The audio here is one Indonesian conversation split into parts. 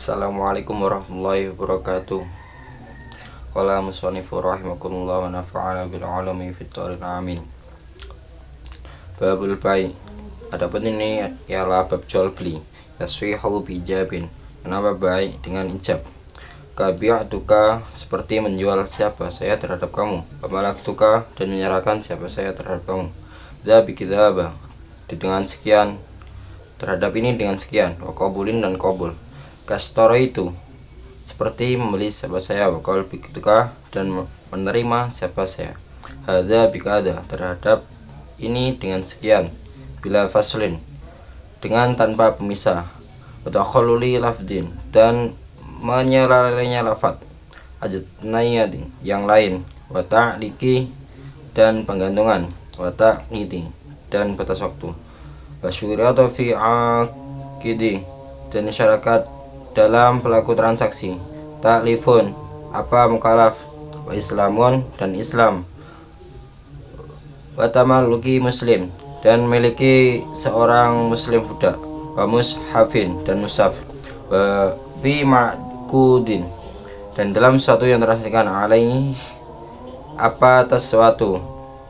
Assalamualaikum warahmatullahi wabarakatuh. Qala musannifur rahimakumullah wa nafa'ana bil ulumi fid dharin amin. Babul bai. Adapun ini ialah bab jual beli. Yaswihu bijabin. Kenapa baik dengan ijab? Kabi'atuka, seperti menjual siapa saya terhadap kamu. Pamalaktuka, dan menyerahkan siapa saya terhadap kamu. Zabi kidaba, dengan sekian, terhadap ini dengan sekian. Wa qabulin, dan qabul. Kastoro itu seperti membeli siapa saya, wakal bikituka, dan menerima siapa saya. Hadza bikada, terhadap ini dengan sekian. Bila faslin, dengan tanpa pemisah. Watakhalluli lafdin, dan menyelalainya lafad. Ajatnayadin, yang lain. Wata'liki, dan penggantungan. Wata'liti, dan batas waktu. Wasyuriyatu fi aqidi, dan masyarakat dalam pelaku transaksi. Taklifun, apa mukalaf. Wa islamun, dan Islam. Wa tamaluki muslim, dan memiliki seorang muslim budak. Wa mushafin, dan mushaf. Wa fi ma'kudin, dan dalam sesuatu yang teraskan alaihi, apa atas sesuatu.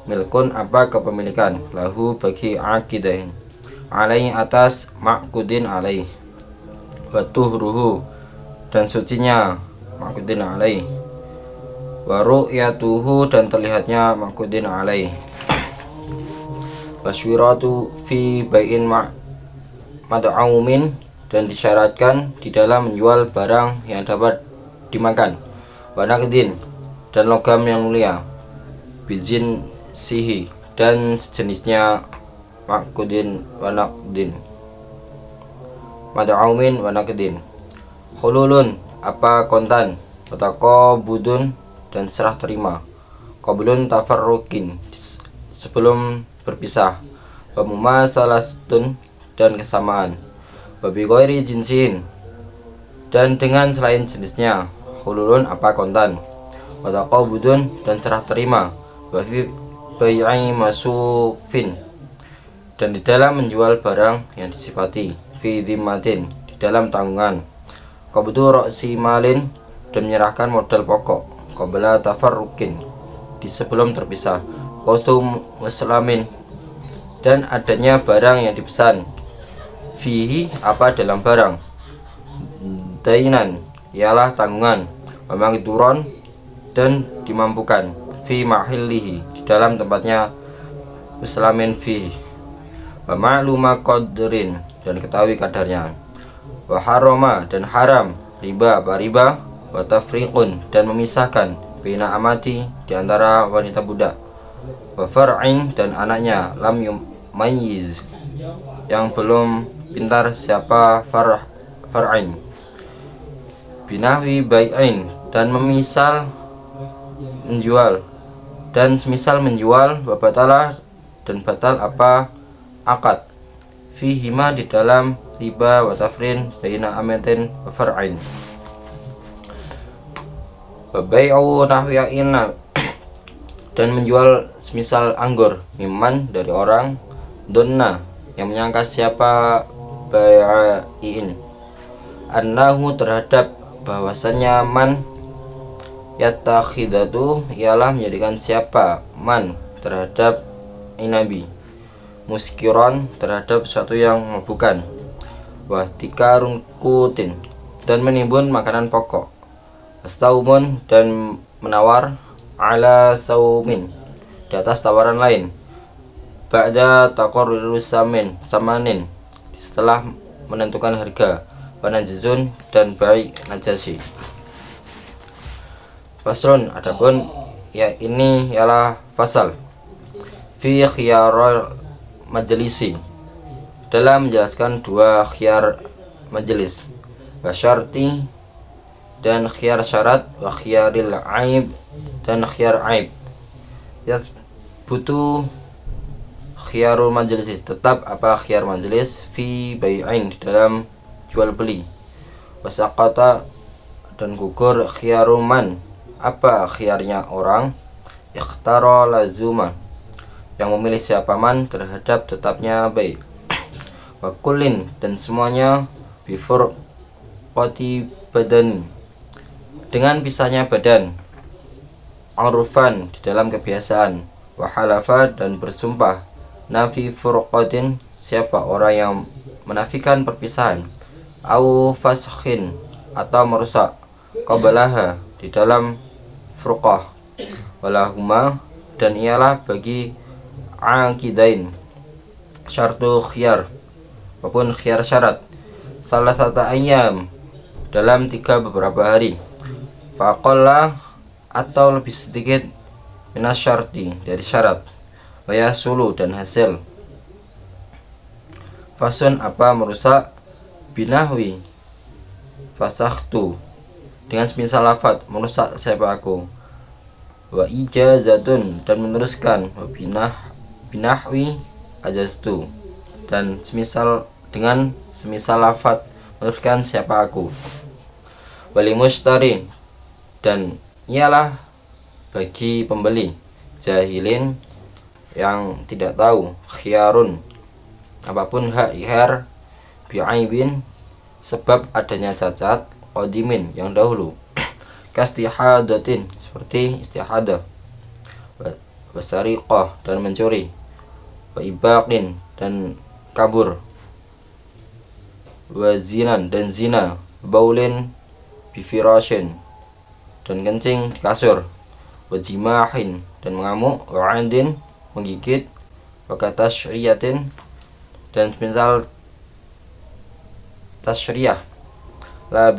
Milkun, apa kepemilikan. Lahu, bagi akidahin. Alaihi, atas ma'kudin alaihi. Watuhruhu, dan sucinya ma'kudin alaih. Wa ru'yatuhu, dan terlihatnya ma'kudin alaih. Wasyiratu fi bai'in mad'aumin, dan disyaratkan di dalam menjual barang yang dapat dimakan. Wa naqdin, dan logam yang mulia. Bijin sihi, dan sejenisnya ma'kudin wa naqdin. Mad'aumin wa naqdin. Khululun, apa kontan. Wataqabudun, dan serah terima. Qabulun tafarruqin, sebelum berpisah. Wa mumasalatun, dan kesamaan. Wa bi ghairi jinsin, dan dengan selain jenisnya. Khululun, apa kontan. Wataqabudun, dan serah terima. Wa fi bai'i masufin, dan di dalam menjual barang yang disifati. Fi dhimmatin, di dalam tanggungan. Qabdu ra'si malin, dan menyerahkan modal pokok. Qabla tafarruqin, di sebelum terpisah. Qautu muslamin, dan adanya barang yang dipesan. Fihi, apa dalam barang. Dainan, ialah tanggungan. Wa maqduron, dan dimampukan. Fi mahillihi, di dalam tempatnya. Muslamin fihi. Wa ma'luma qadrin, dan ketahui kadarnya. Wa haroma, dan haram. Riba, apa riba. Wa tafriqun, dan memisahkan. Bina amati, di antara wanita budak. Wa far'in, dan anaknya. Lam yumayyiz, yang belum pintar siapa far'in. Binahwi bai'in, dan memisal menjual, dan semisal menjual. Wa batalah, dan batal apa akad. Fihima, di dalam riba. Wa tafrin baina amatin wa far'in. Wa bai'u nahwi'ina, dan menjual semisal anggur. Miman, dari orang. Donna, yang menyangka siapa bai'in. Annahu, terhadap bahwasannya man. Yattakhidatu, ialah menjadikan siapa man terhadap inabi. Muskiron, terhadap sesuatu yang memabukkan. Wahtikarun kutin, dan menimbun makanan pokok. Astaumun, dan menawar. Ala saumin, di atas tawaran lain. Ba'da taqarrurus samanin, setelah menentukan harga. Wanajizun, dan baik najasi. Faslun, adapun ya ini ialah fasal. Fi khiyarul majelisi, dalam menjelaskan dua khiyar majelis. Wasyarti, dan khiyar syarat. Wa khiyaril aib, dan khiyar aib. Butuh khiyarul majelis, tetap apa khiyar majelis. Fi bai'in, di dalam jual beli. Wasaqata, dan gugur khiyarul man, apa khiyarnya orang. Ikhtara lazuma, yang memilih siapa man terhadap tetapnya baik. Wa kullin, dan semuanya. Bifur furqati badan, dengan pisahnya badan, urfan di dalam kebiasaan, wa halafa dan bersumpah, nafi furqatin siapa orang yang menafikan perpisahan, au faskhin atau merusak, qablaha di dalam furqah, walahuma dan ialah bagi aqidain syartu khiyar maupun khiyar syarat, salah satu ayam dalam 3 beberapa hari, faqalla atau lebih sedikit minas syarti dari syarat, wayasulu dan hasil. Fasun apa merusak, binahwi fasakhtu dengan semisal lafad merusak siapa aku, wa ijazatun dan meneruskan, wa binahwi ajaztu dan semisal dengan semisal lafad meneruskan siapa aku, wali mushtari dan ialah bagi pembeli, jahilin yang tidak tahu, khiyarun apapun hak ihar, bi'aibin sebab adanya cacat, qadimin yang dahulu, kastihadatin seperti istihadah, wasariqah dan mencuri, wa ibaqin dan kabur, wa zinan dan zina, baulin bifirashin dan kencing di kasur, wa jimahin dan mengamuk, wa andin menggigit, wa katashriyatin dan semisal tasyriyah, la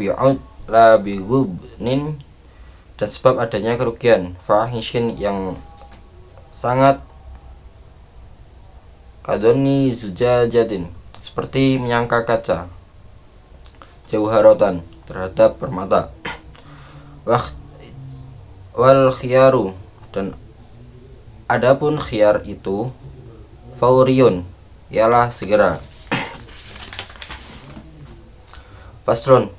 bighubnin dan sebab adanya kerugian, fahishin yang sangat, kadoni zujajatin seperti menyangka kaca, jauharatan terhadap permata, wal khiyaru dan adapun khiyar itu fauriyun ialah segera. Faslun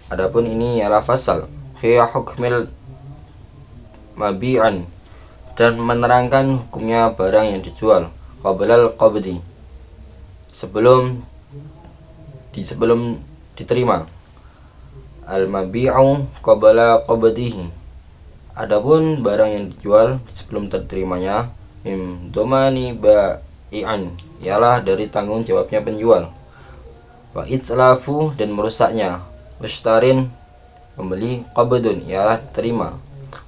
adapun ini ialah fasal, fi hukmil mabi'an dan menerangkan hukumnya barang yang dijual, qablal qabdi sebelum diterima, al mabi'u qabla qabdihi adapun barang yang dijual sebelum terimanya, mim domani ba'i'an ialah dari tanggung jawabnya penjual, wa itslafu dan merusaknya, mushtarin pembeli, qabdun ialah terima,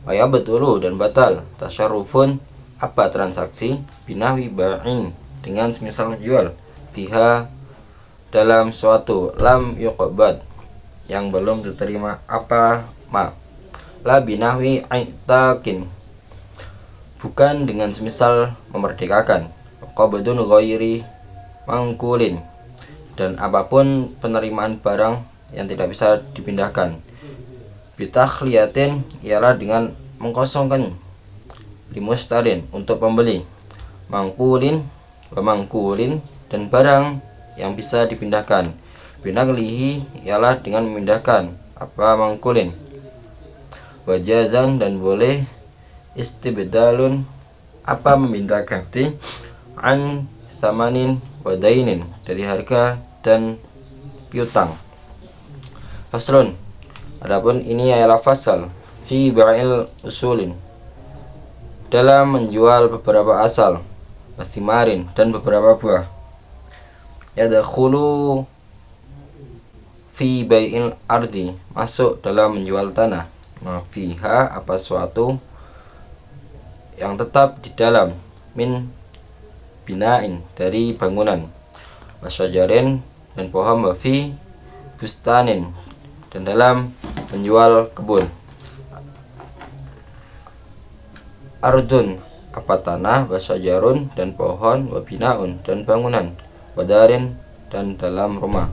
wa yabtulu dan batal, tasyarrufun apa transaksi, binahwi ba'in dengan semisal menjual, fiha dalam suatu, lam yuqbad yang belum diterima apa ma, la binahwi aitakin bukan dengan semisal memerdekakan, qabdun ghairi mangkulin dan apapun penerimaan barang yang tidak bisa dipindahkan, bitakhliyatin ialah dengan mengkosongkan, limustarin untuk pembeli, mangkulin wa mangkulin dan barang yang bisa dipindahkan, binaglihi ialah dengan memindahkan apa mangkulin, wajazan dan boleh, istibdalun apa meminta ganti, an samanin wadainin dari harga dan piutang. Faslun adapun ini ialah fasal, fi ba'il usulin dalam menjual beberapa asal, wasimarin dan beberapa buah, yadkhulu fi bai'il ardi masuk dalam menjual tanah, mafiha apa suatu yang tetap di dalam, min binain dari bangunan, wasyajarin dan pohon, wafi bustanin dan dalam menjual kebun, ardun apa tanah, wasyajarun dan pohon, wabinaun dan bangunan, wadarin dan dalam rumah.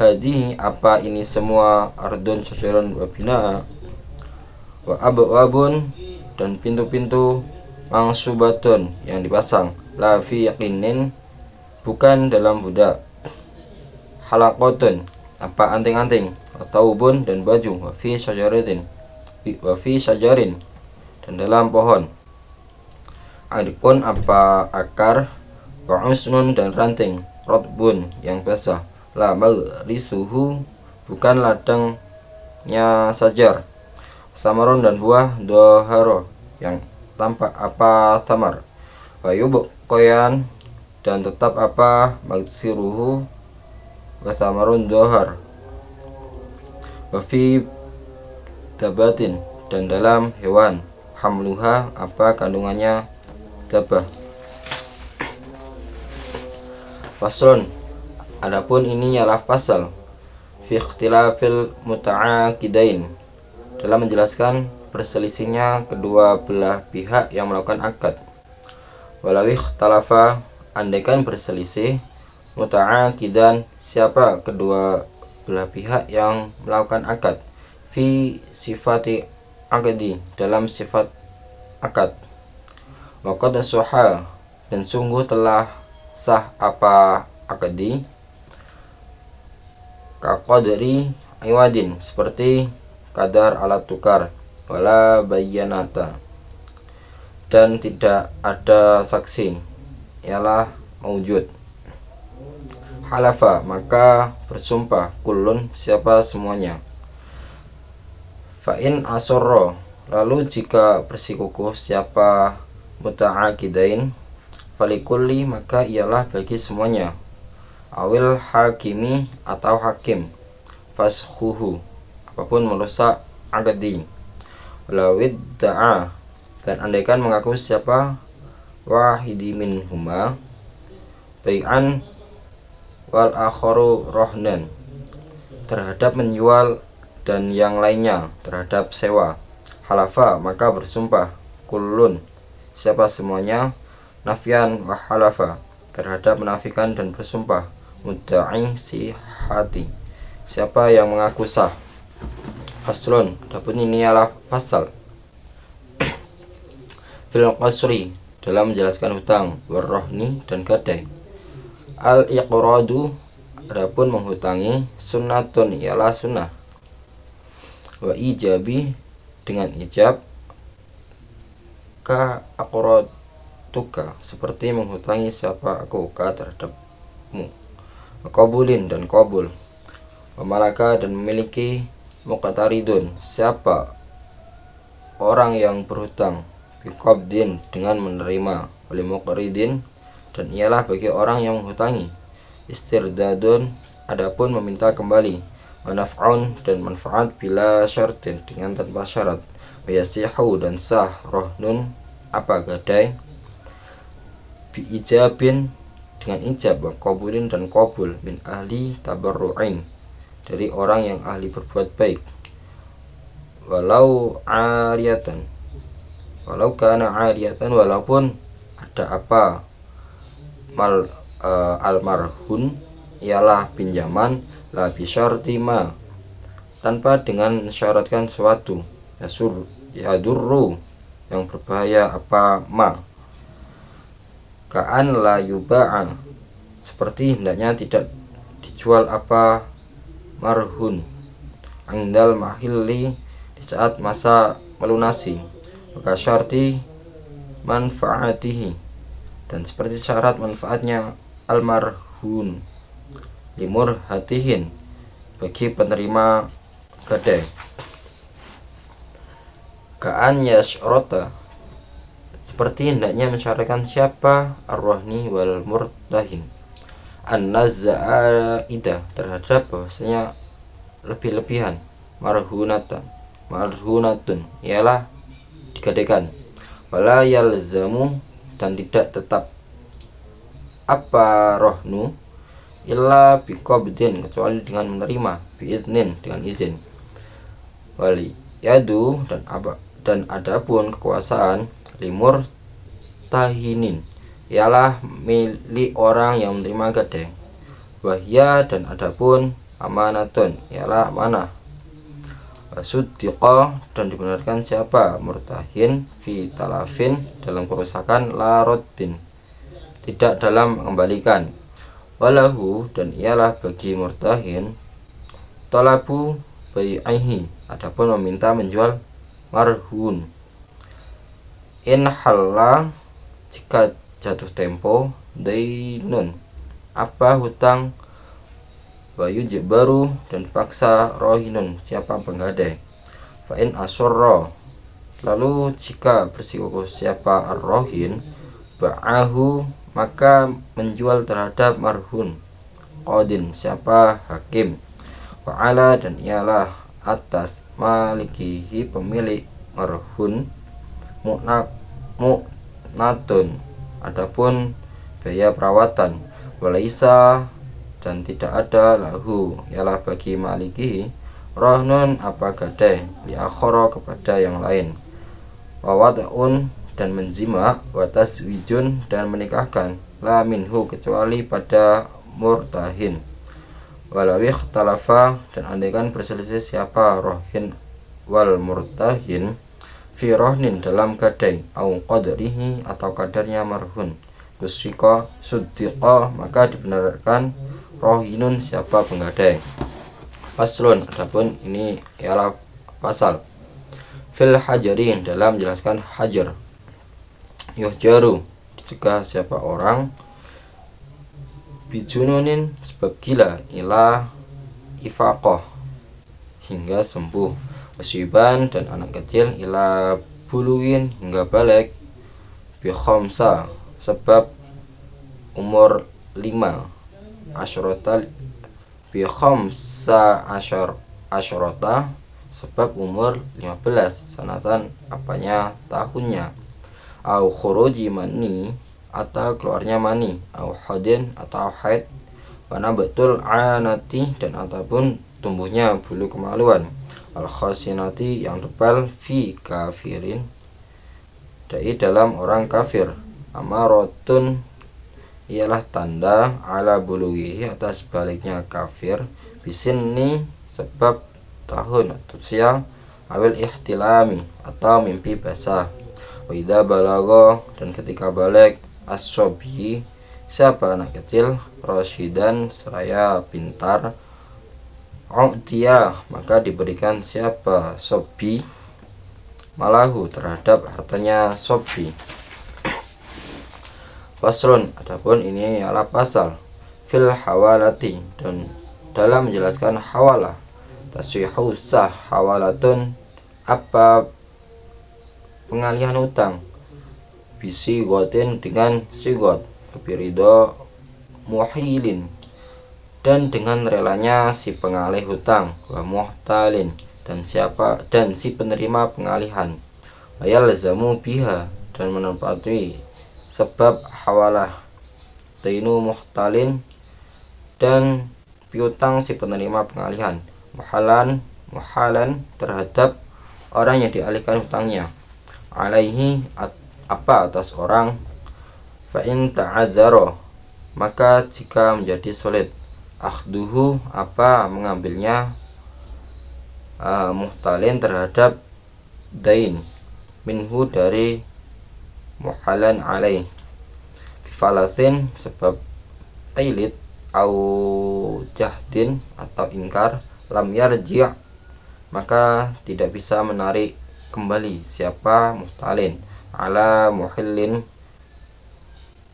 Hadihi apa ini semua, ardun syajarun wabina, wa abwabun dan pintu-pintu, mangsubatun yang dipasang, la fi yaqinin bukan dalam budak, halaqatun apa anting-anting, taubun dan baju, wa fi syajarin dan dalam pohon, adikun apa akar, wa usnun dan ranting, rotbun yang basah, la maghrisuhu, bukan ladangnya sajar. Samarun, dan buah doharo, yang tampak apa samar. Wayub koyan, dan tetap apa magsiruhu, wasamarun dohar. Wafi dabatin, dan dalam hewan, hamluha, apa kandungannya dabah. Faslun, adapun ini ialah pasal fi ikhtilafil muta'aqidain, dalam menjelaskan perselisihnya kedua belah pihak yang melakukan akad. Walau ikhtalafa, andaikan berselisih, muta'aqidan, siapa kedua belah pihak yang melakukan akad, fi sifati akadi, dalam sifat akad. Waqad suha, dan sungguh telah sah apa akadi, kaqadri iwadin, seperti kadar alat tukar, wala bayyanata, dan tidak ada saksi, ialah maujud. Halafa, maka bersumpah, kullun, siapa semuanya. Fa'in asorro, lalu jika bersikukuh siapa muta'aqidain, falikulli, maka ialah bagi semuanya. Awil hakimi, atau hakim, fashuhu, apapun merusak akadi. Walawid da'a, dan andaikan mengaku siapa wahidi minhuma bai'an wal akharu rohnan, terhadap menjual, dan yang lainnya terhadap sewa. Halafa, maka bersumpah, kullun, siapa semuanya, nafyan wa halafa, terhadap menafikan dan bersumpah, mudda'i sihati, siapa yang mengaku sah. Faslun, adapun ini adalah fasal fil qasri, dalam menjelaskan hutang, warrohni, dan gadai. Al iqradu, adapun menghutangi, sunnatun, ialah sunnah. Wa ijabi, dengan ijab, ka aqraduka, seperti menghutangi siapa aku, ka terhadapmu. Qabulin, dan qabul. Wa malaka, dan memiliki, muqtaridun, siapa orang yang berhutang, biqabdin, dengan menerima, walimuqridin, dan ialah bagi orang yang menghutangi, istirdadun, adapun meminta kembali, manaf'un, dan manfaat, bila syartin, dengan tanpa syarat, wayasihu, dan sah, rohnun, apa gadai, biijabin, dengan ijab, wa qabulin, dan qabul, min ahli tabarru'in, dari orang yang ahli berbuat baik. Walau ariyatan, walau kana ariyatan, walaupun ada apa almarhun, ialah pinjaman, la bisyarti ma, tanpa dengan mensyaratkan suatu, yadurru, yang berbahaya apa ma, ka'an la yuba'a, seperti hendaknya tidak dijual apa marhun, indal mahilli, di saat masa melunasi, maka syarti manfaatihi, dan seperti syarat manfaatnya almarhun, limur hatihin, bagi penerima gadai. Ka'an yasyrota, seperti hendaknya mensyaratkan siapa arrohni wal murtahin, an-nazzaidah, terhadap bahwasanya lebih-lebihan, marhunatun, ialah digadaikan, wala yalzamu, dan tidak tetap apa rohnu, illa biqabdin, kecuali dengan menerima, biidnin, dengan izin, wali yadu, dan adapun kekuasaan, limur tahinin, ialah milik orang yang menerima gadai, wahya, dan adapun amanatun, ialah amanah, suddiqa, dan dibenarkan siapa murtahin, fi talafin, dalam kerusakan, la roddin, tidak dalam mengembalikan, walahu, dan ialah bagi murtahin, talabu bai'ihi, adapun meminta menjual marhun, in halla, jika jatuh tempo, dainun, apa hutang, wa yujbaru dan paksa rohinun siapa penggadai. Fa in asyarra, lalu jika bersikukuh siapa ar-rohin, ba'ahu maka menjual terhadap marhun qadin siapa hakim, fa'ala dan ialah atas malikihi pemilik marhun mu'natun adapun biaya perawatan, walaisa dan tidak ada lahu ialah bagi malikihi rohnun apa gadai li akhara kepada yang lain, wawad'un dan menzima, wataswijun dan menikahkan, la minhu kecuali pada murtahin, walau ikhtalafa dan andaikan berselisih siapa rohin wal murtahin fi rohnin dalam gadai, au qadrihi atau kadarnya marhun, suddiqa maka dibenarkan rohinun siapa penggadai. Faslun, adapun ini ialah pasal fil hajarin dalam menjelaskan hajar. Yuhjaru dicegah siapa orang bijununin sebab gila ila ifaqah hingga sembuh, wasiban dan anak kecil ila buluin hingga balik, bi khamsa sebab umur 5 asyrota, bi khamsa asyrota sebab umur 15 sanatan apanya tahunnya, au khuruji mani atau keluarnya mani, au hadin atau haid, wana betul anati dan ataupun tumbuhnya bulu kemaluan, al khasinati yang tebal fi kafirin dai dalam orang kafir, amarotun ialah tanda ala buluhi atas baliknya kafir, bisinni sebab tahun atau usia, awil ihtilami atau mimpi basah, wa idza balagha dan ketika balik as-sobyi siapa anak kecil, rasyidan seraya pintar, u'tiyah maka diberikan siapa sobi malahu terhadap hartanya sobi. Faslun, adapun ini adalah pasal fil hawalati dan dalam menjelaskan hawalah. Tasyihu sah hawalatun apa pengalihan utang, bisi gotin dengan sigot, birido muhilin dan dengan relanya si pengalih hutang, wa muhtalin dan si penerima pengalihan, ayal zamu biha dan menempati sebab hawalah, tainu muhtalin dan piutang si penerima pengalihan, muhalan terhadap orang yang dialihkan hutangnya, alaihi apa atas orang, fa in ta'adzara maka jika menjadi sulit, akhduhu apa mengambilnya, muhtalin terhadap dain, minhu dari muhalan alaih, bifalasin sebab ailit, au jahdin atau ingkar, lam yarji' maka tidak bisa menarik kembali siapa muhtalin, ala muhillin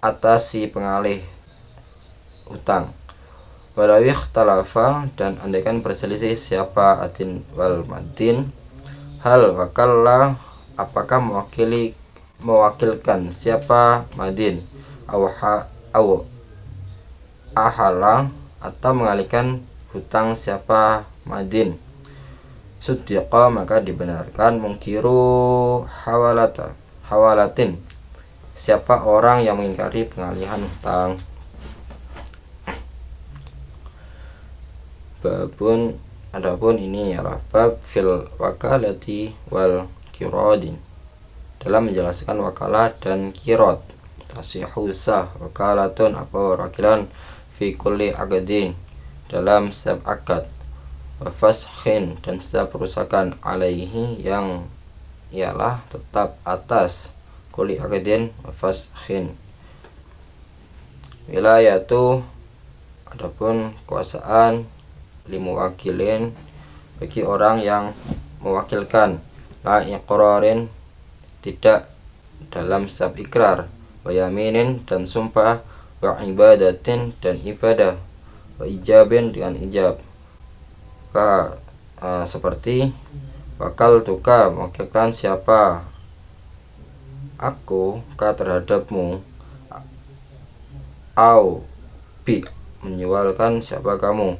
atas si pengalih hutang, walau ikhtalafa dan andaikan berselisih siapa adin wal madin, hal wakalla apakah mewakilkan siapa madin, au ahala atau mengalihkan hutang siapa madin, suddiqa maka dibenarkan mungkiru hawalatin siapa orang yang mengingkari pengalihan hutang. Babun, adapun ini adalah bab fil wakalati wal kirodin dalam menjelaskan wakalah dan kirot. Tasyihu sah wakalatun apa wakilan fi kulli aqdin dalam setiap akad, wa fashin dan setiap perusakan, alaihi yang ialah tetap atas kulli aqdin wa fashin, wilayatu adapun kuasaan, limuwakilin bagi orang yang mewakilkan, la iqrarin tidak dalam setiap ikrar, wa yaminin dan sumpah, wa ibadatin dan ibadah, wa ijabin dengan ijab. Seperti bakal tuka mewakilkan siapa aku terhadapmu, au bi menjualkan siapa kamu,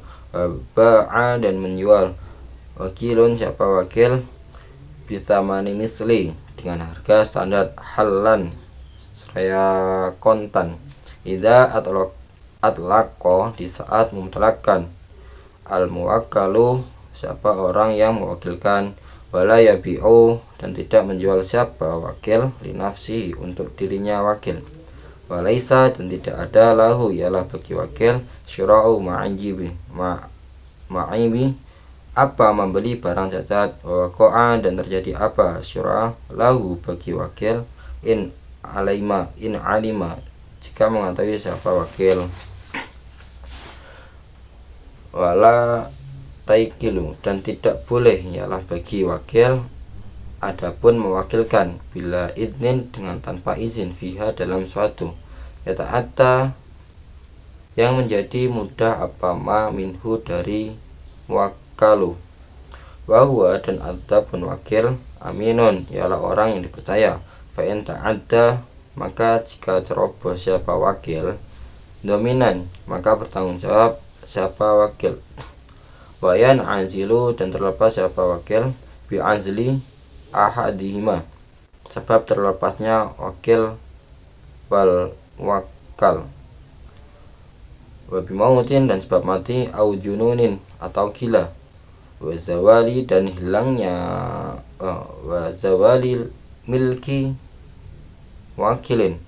ba'a dan menjual, wakilun siapa wakil, bisa mani misli dengan harga standar, halan seraya kontan, ida atlaqo di saat memutlakkan, al muwakkalu siapa orang yang mewakilkan, wala yabi'u dan tidak menjual siapa wakil, linafsi untuk dirinya wakil, walaisa dan tidak ada lahu ialah bagi wakil, syira'u ma'ibi apa membeli barang cacat, waqa'a dan terjadi apa syira' lahu bagi wakil, in alima jika mengetahui siapa wakil, wala taikilu dan tidak boleh ialah bagi wakil adapun mewakilkan, bila idnin dengan tanpa izin, fiha dalam suatu, yata'atta yang menjadi mudah apa ma minhu dari wakalu, wahwa dan adapun wakil, aminun ialah orang yang dipercaya, fa'in ta'adda maka jika ceroboh siapa wakil, dominan maka bertanggung jawab siapa wakil, wayan anzilu dan terlepas siapa wakil, bi'azli ahadihima sebab terlepasnya wakil wal wakal, wabimautin dan sebab mati, au jununin atau gila, wazawali dan hilangnya wazawali milki wakilin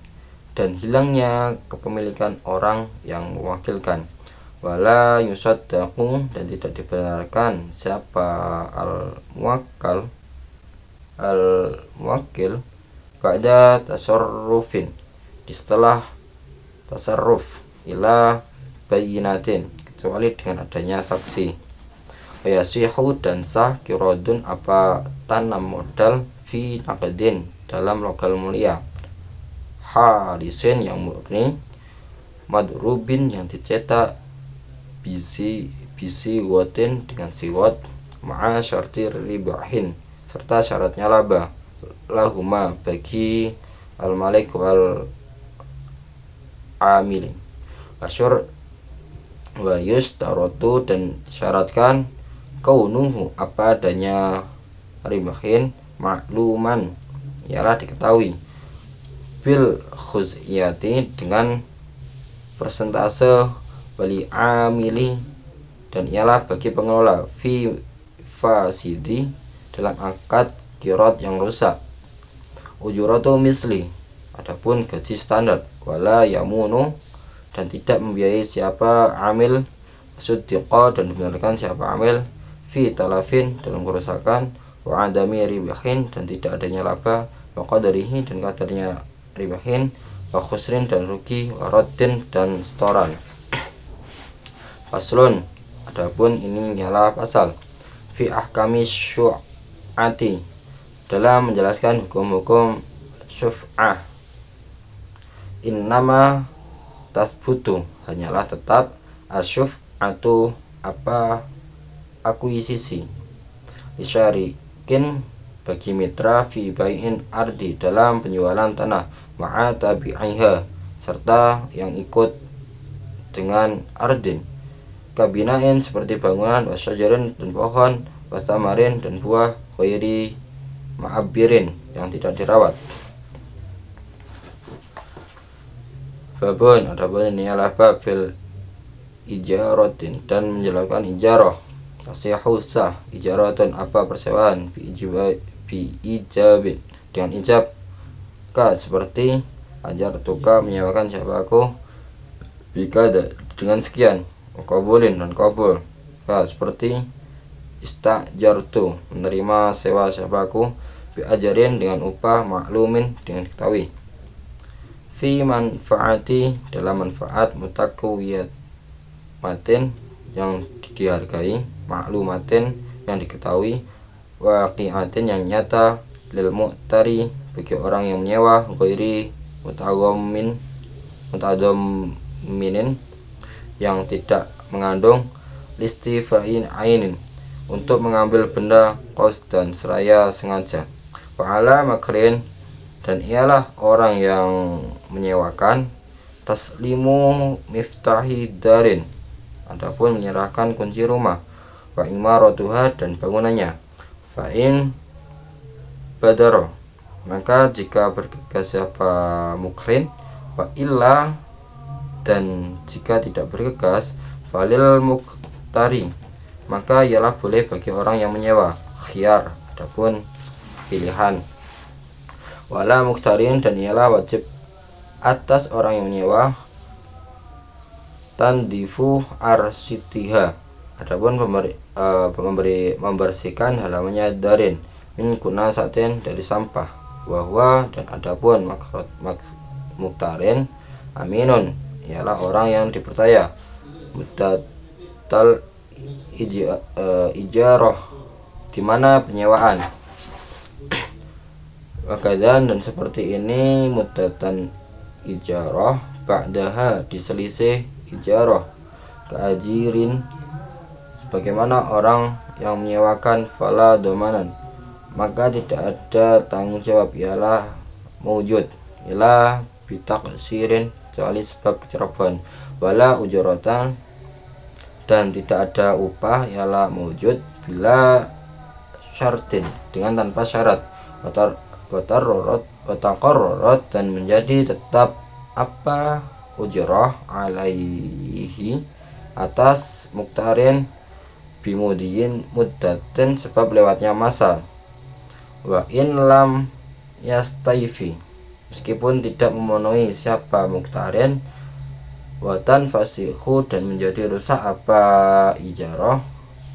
dan hilangnya kepemilikan orang yang mewakilkan, wala yusaddaqu dan tidak dibenarkan siapa al-muwakkil pada tasarrufin di setelah tasarruf, ila bayinatin kecuali dengan adanya saksi, wayasihu dan sah kirodun apa tanam modal, fi naqdin dalam logam mulia, halisin yang murni, madrubin yang dicetak, bisi watin dengan siwat, ma'a syarti ribahin serta syaratnya laba, lahuma bagi al-malik wal amili, asyur wa yustarotu dan syaratkan, kaunuhu apa adanya ribahin, makluman ialah diketahui, bil khuziyati dengan persentase, wali amili dan ialah bagi pengelola, fi fasidi dalam akad kirot yang rusak, ujuratu misli adapun gaji standar, wala yamunu dan tidak membiayai siapa amil, suddiqa dan dibenarkan siapa amil, fi talafin dalam kerusakan, wa adami ribahin dan tidak adanya laba, wa qadarihi dan kadarnya ribahin, wa khusrin dan rugi, wa raddin dan setoran. Faslun adapun ini ialah pasal, fi ahkami syu'ati dalam menjelaskan hukum-hukum syuf'ah, innama tasbutu hanyalah tetap, asyuf'atu apa akuisisi, isyarikin bagi mitra, fi bai'in ardi dalam penjualan tanah, ma'a tabi'iha serta yang ikut dengan ardin, kabinain seperti bangunan, wasyajarin dan pohon, wasamarin dan buah, khairi ma'abirin yang tidak dirawat. Babun adapun ini adalah bab fil ijaratin dan menjelaskan ijarah, tasihu sah ijaratun apa persewaan, bi ijabin dengan ijab, ka seperti ajar tuka menyewakan siapa aku, bikada dengan sekian, qabulin dan qabul, ka seperti istajartu menerima sewa siapa aku, bi ajarin dengan upah, maklumin dengan diketahui, fi manfaati dalam manfaat, mutakawiyat matin yang dihargai, maklumatin yang diketahui, waqi'atin yang nyata, lil mu'tari bagi orang yang menyewa, ghairi mutadhamminin yang tidak mengandung listifa'in ainin, untuk mengambil benda qasdan seraya sengaja. Fa'ala makrin, dan ialah orang yang menyewakan, taslimu miftahi darin, adapun menyerahkan kunci rumah, wa imaratuha, dan bangunannya. Fa'in badaro, maka jika bergegas siapa mukrin, wa illa, dan jika tidak bergegas, falil muktari, maka ialah boleh bagi orang yang menyewa, khiyar, adapun pilihan. Wala muktarin, dan ialah wajib atas orang yang menyewa, tandifu arsitiha, adapun membersihkan halamannya darin, min kunasatin, dari sampah, wahwa, dan adapun muktarin aminun, ialah orang yang dipercaya, muddatal ijarah, di mana penyewaan. Wakadan, dan seperti ini muddatan ijarah ba'daha, diselisih ijarah, keajirin, sebagaimana orang yang menyewakan, fala domanan, maka tidak ada tanggung jawab, ialah mewujud, ialah bitaksirin, kecuali sebab kecerobohan, wala ujuratan, dan tidak ada upah, ialah mewujud, bila syartin, dengan tanpa syarat, wataqarrarat, dan menjadi tetap apa ujrah alaihi, atas muktarin, bimudiyin muddatin, sebab lewatnya masa, wa in lam yastaifi, meskipun tidak memenuhi siapa muktarin, watan fasihu, dan menjadi rusak apa ijarah,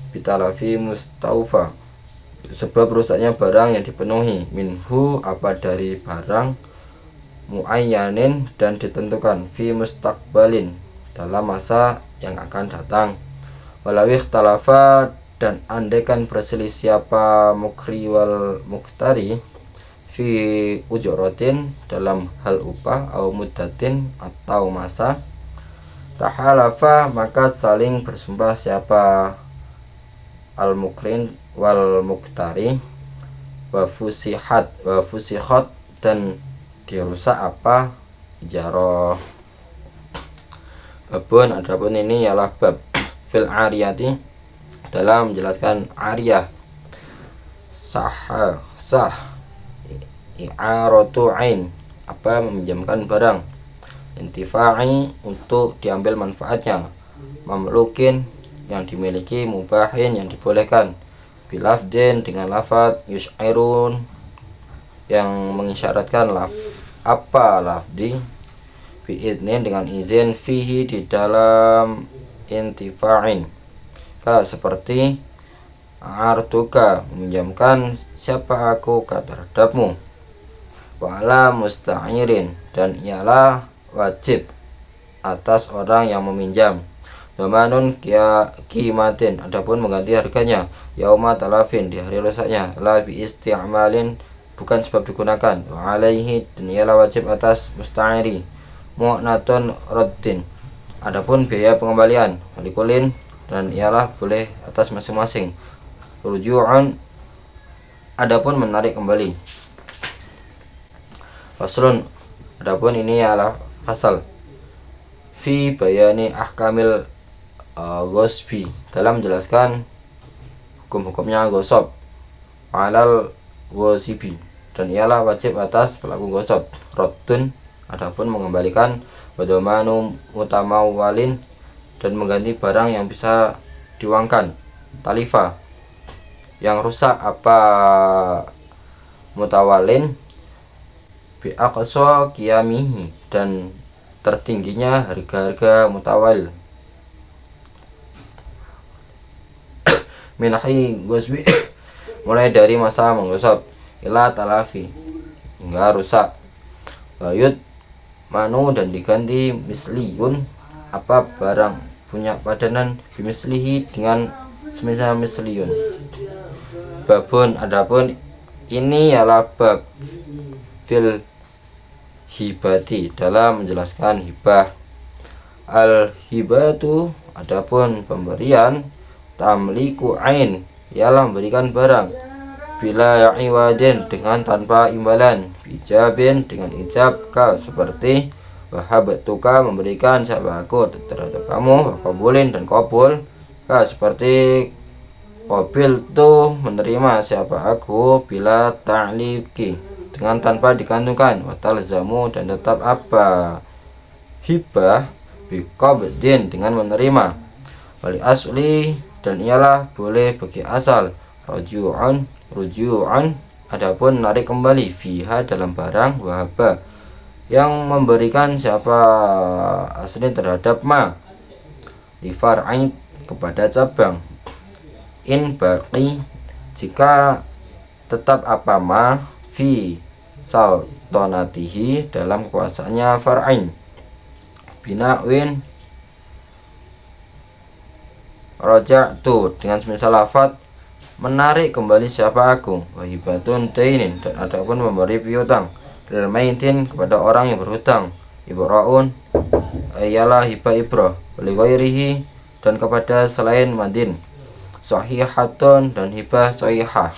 bitalafi mustaufa, sebab rusaknya barang yang dipenuhi, minhu, apa dari barang, muayyanin, dan ditentukan, fi mustaqbalin, dalam masa yang akan datang. Walawih talafa, dan andaikan berselisih siapa mukri wal muktari, fi ujuratin, dalam hal upah, au muddatin, atau masa, tahalafa, maka saling bersumpah siapa al mukrin wal muktari, wa fusihat, dan dirusak apa ijarah. Babun, adapun ini ialah bab fil ariyati, dalam menjelaskan ariyah. Sah i'aratu ain, apa meminjamkan barang, intifa'i, untuk diambil manfaatnya, mamlukin, yang dimiliki, mubahin, yang dibolehkan, bilafdin, dengan lafad, yus'irun, yang mengisyaratkan, apa lafdi, biidnin, dengan izin, fihi, di dalam intifa'in, seperti artuka, meminjamkan siapa aku terhadapmu, wa'ala musta'irin, dan ialah wajib atas orang yang meminjam, domanun kimatin, adapun mengganti harganya, yauma talafin, di hari rusaknya, la bi isti'malin, bukan sebab digunakan, wa alaihi, dan ialah wajib atas musta'iri, mu'natun raddin, adapun biaya pengembalian, walikulin, dan ialah boleh atas masing-masing, ruju'un, adapun menarik kembali. Faslun, adapun ini ialah fasal fi bayani ahkamil ghosbi, dalam menjelaskan hukum-hukumnya gosop, alal ghosibi, dan ialah wajib atas pelaku gosop, roddun, adapun mengembalikan, wadomanu mutamawalin, dan mengganti barang yang bisa diuangkan, talifa, yang rusak apa mutawalin, bi aqsa qiyamihi, dan tertingginya harga-harga mutawal, minahi gosbi, mulai dari masa menggosok, ila talafi, hingga rusak, bayut manu, dan diganti misliyun, apa barang punya padanan, bimislihi, dengan semisal misliyun. Babun, adapun ini ialah bab fil hibati, dalam menjelaskan hibah. Al hibatu, Adapun pemberian tamliku ain ialah memberikan barang bila iwadin dengan tanpa imbalan, bijabin dengan ijab, seperti wahabtuka memberikan siapa aku terhadap kamu, kabulin dan kabul, seperti qabil tuh menerima siapa aku bila ta'liqi dengan tanpa digantungkan, watalzamu dan tetap apa hibah biqabdin dengan menerima, wali asli dan ialah boleh bagi asal, ruju'an adapun narik kembali, fiha dalam barang, wahaba yang memberikan siapa asli terhadap ma, li far'in kepada cabang, in baqi jika tetap apa ma, fi saltonatihi dalam kuasanya far'in, bina'win roja'tu dengan semisal lafad menarik kembali siapa aku, wahibatun dainin dan adapun memberi piutang, lil maitin kepada orang yang berhutang, ibra'un ialah hibah ibrah, wali ghairihi dan kepada selain madin, sahihatun dan hibah sahihah.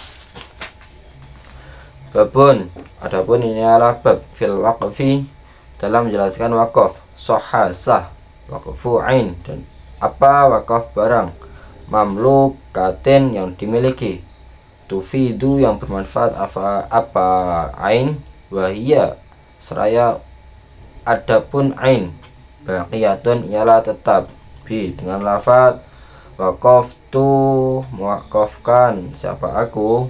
Babun adapun ini adalah bab fil waqfi dalam menjelaskan wakaf, sahha sah, waqfu ain dan apa wakaf barang, mamlukatin yang dimiliki, tufidu yang bermanfaat, apa ain, wahia seraya adapun ain, baqiyatun ialah tetap, bi dengan lafaz waqaftu mewakafkan siapa aku,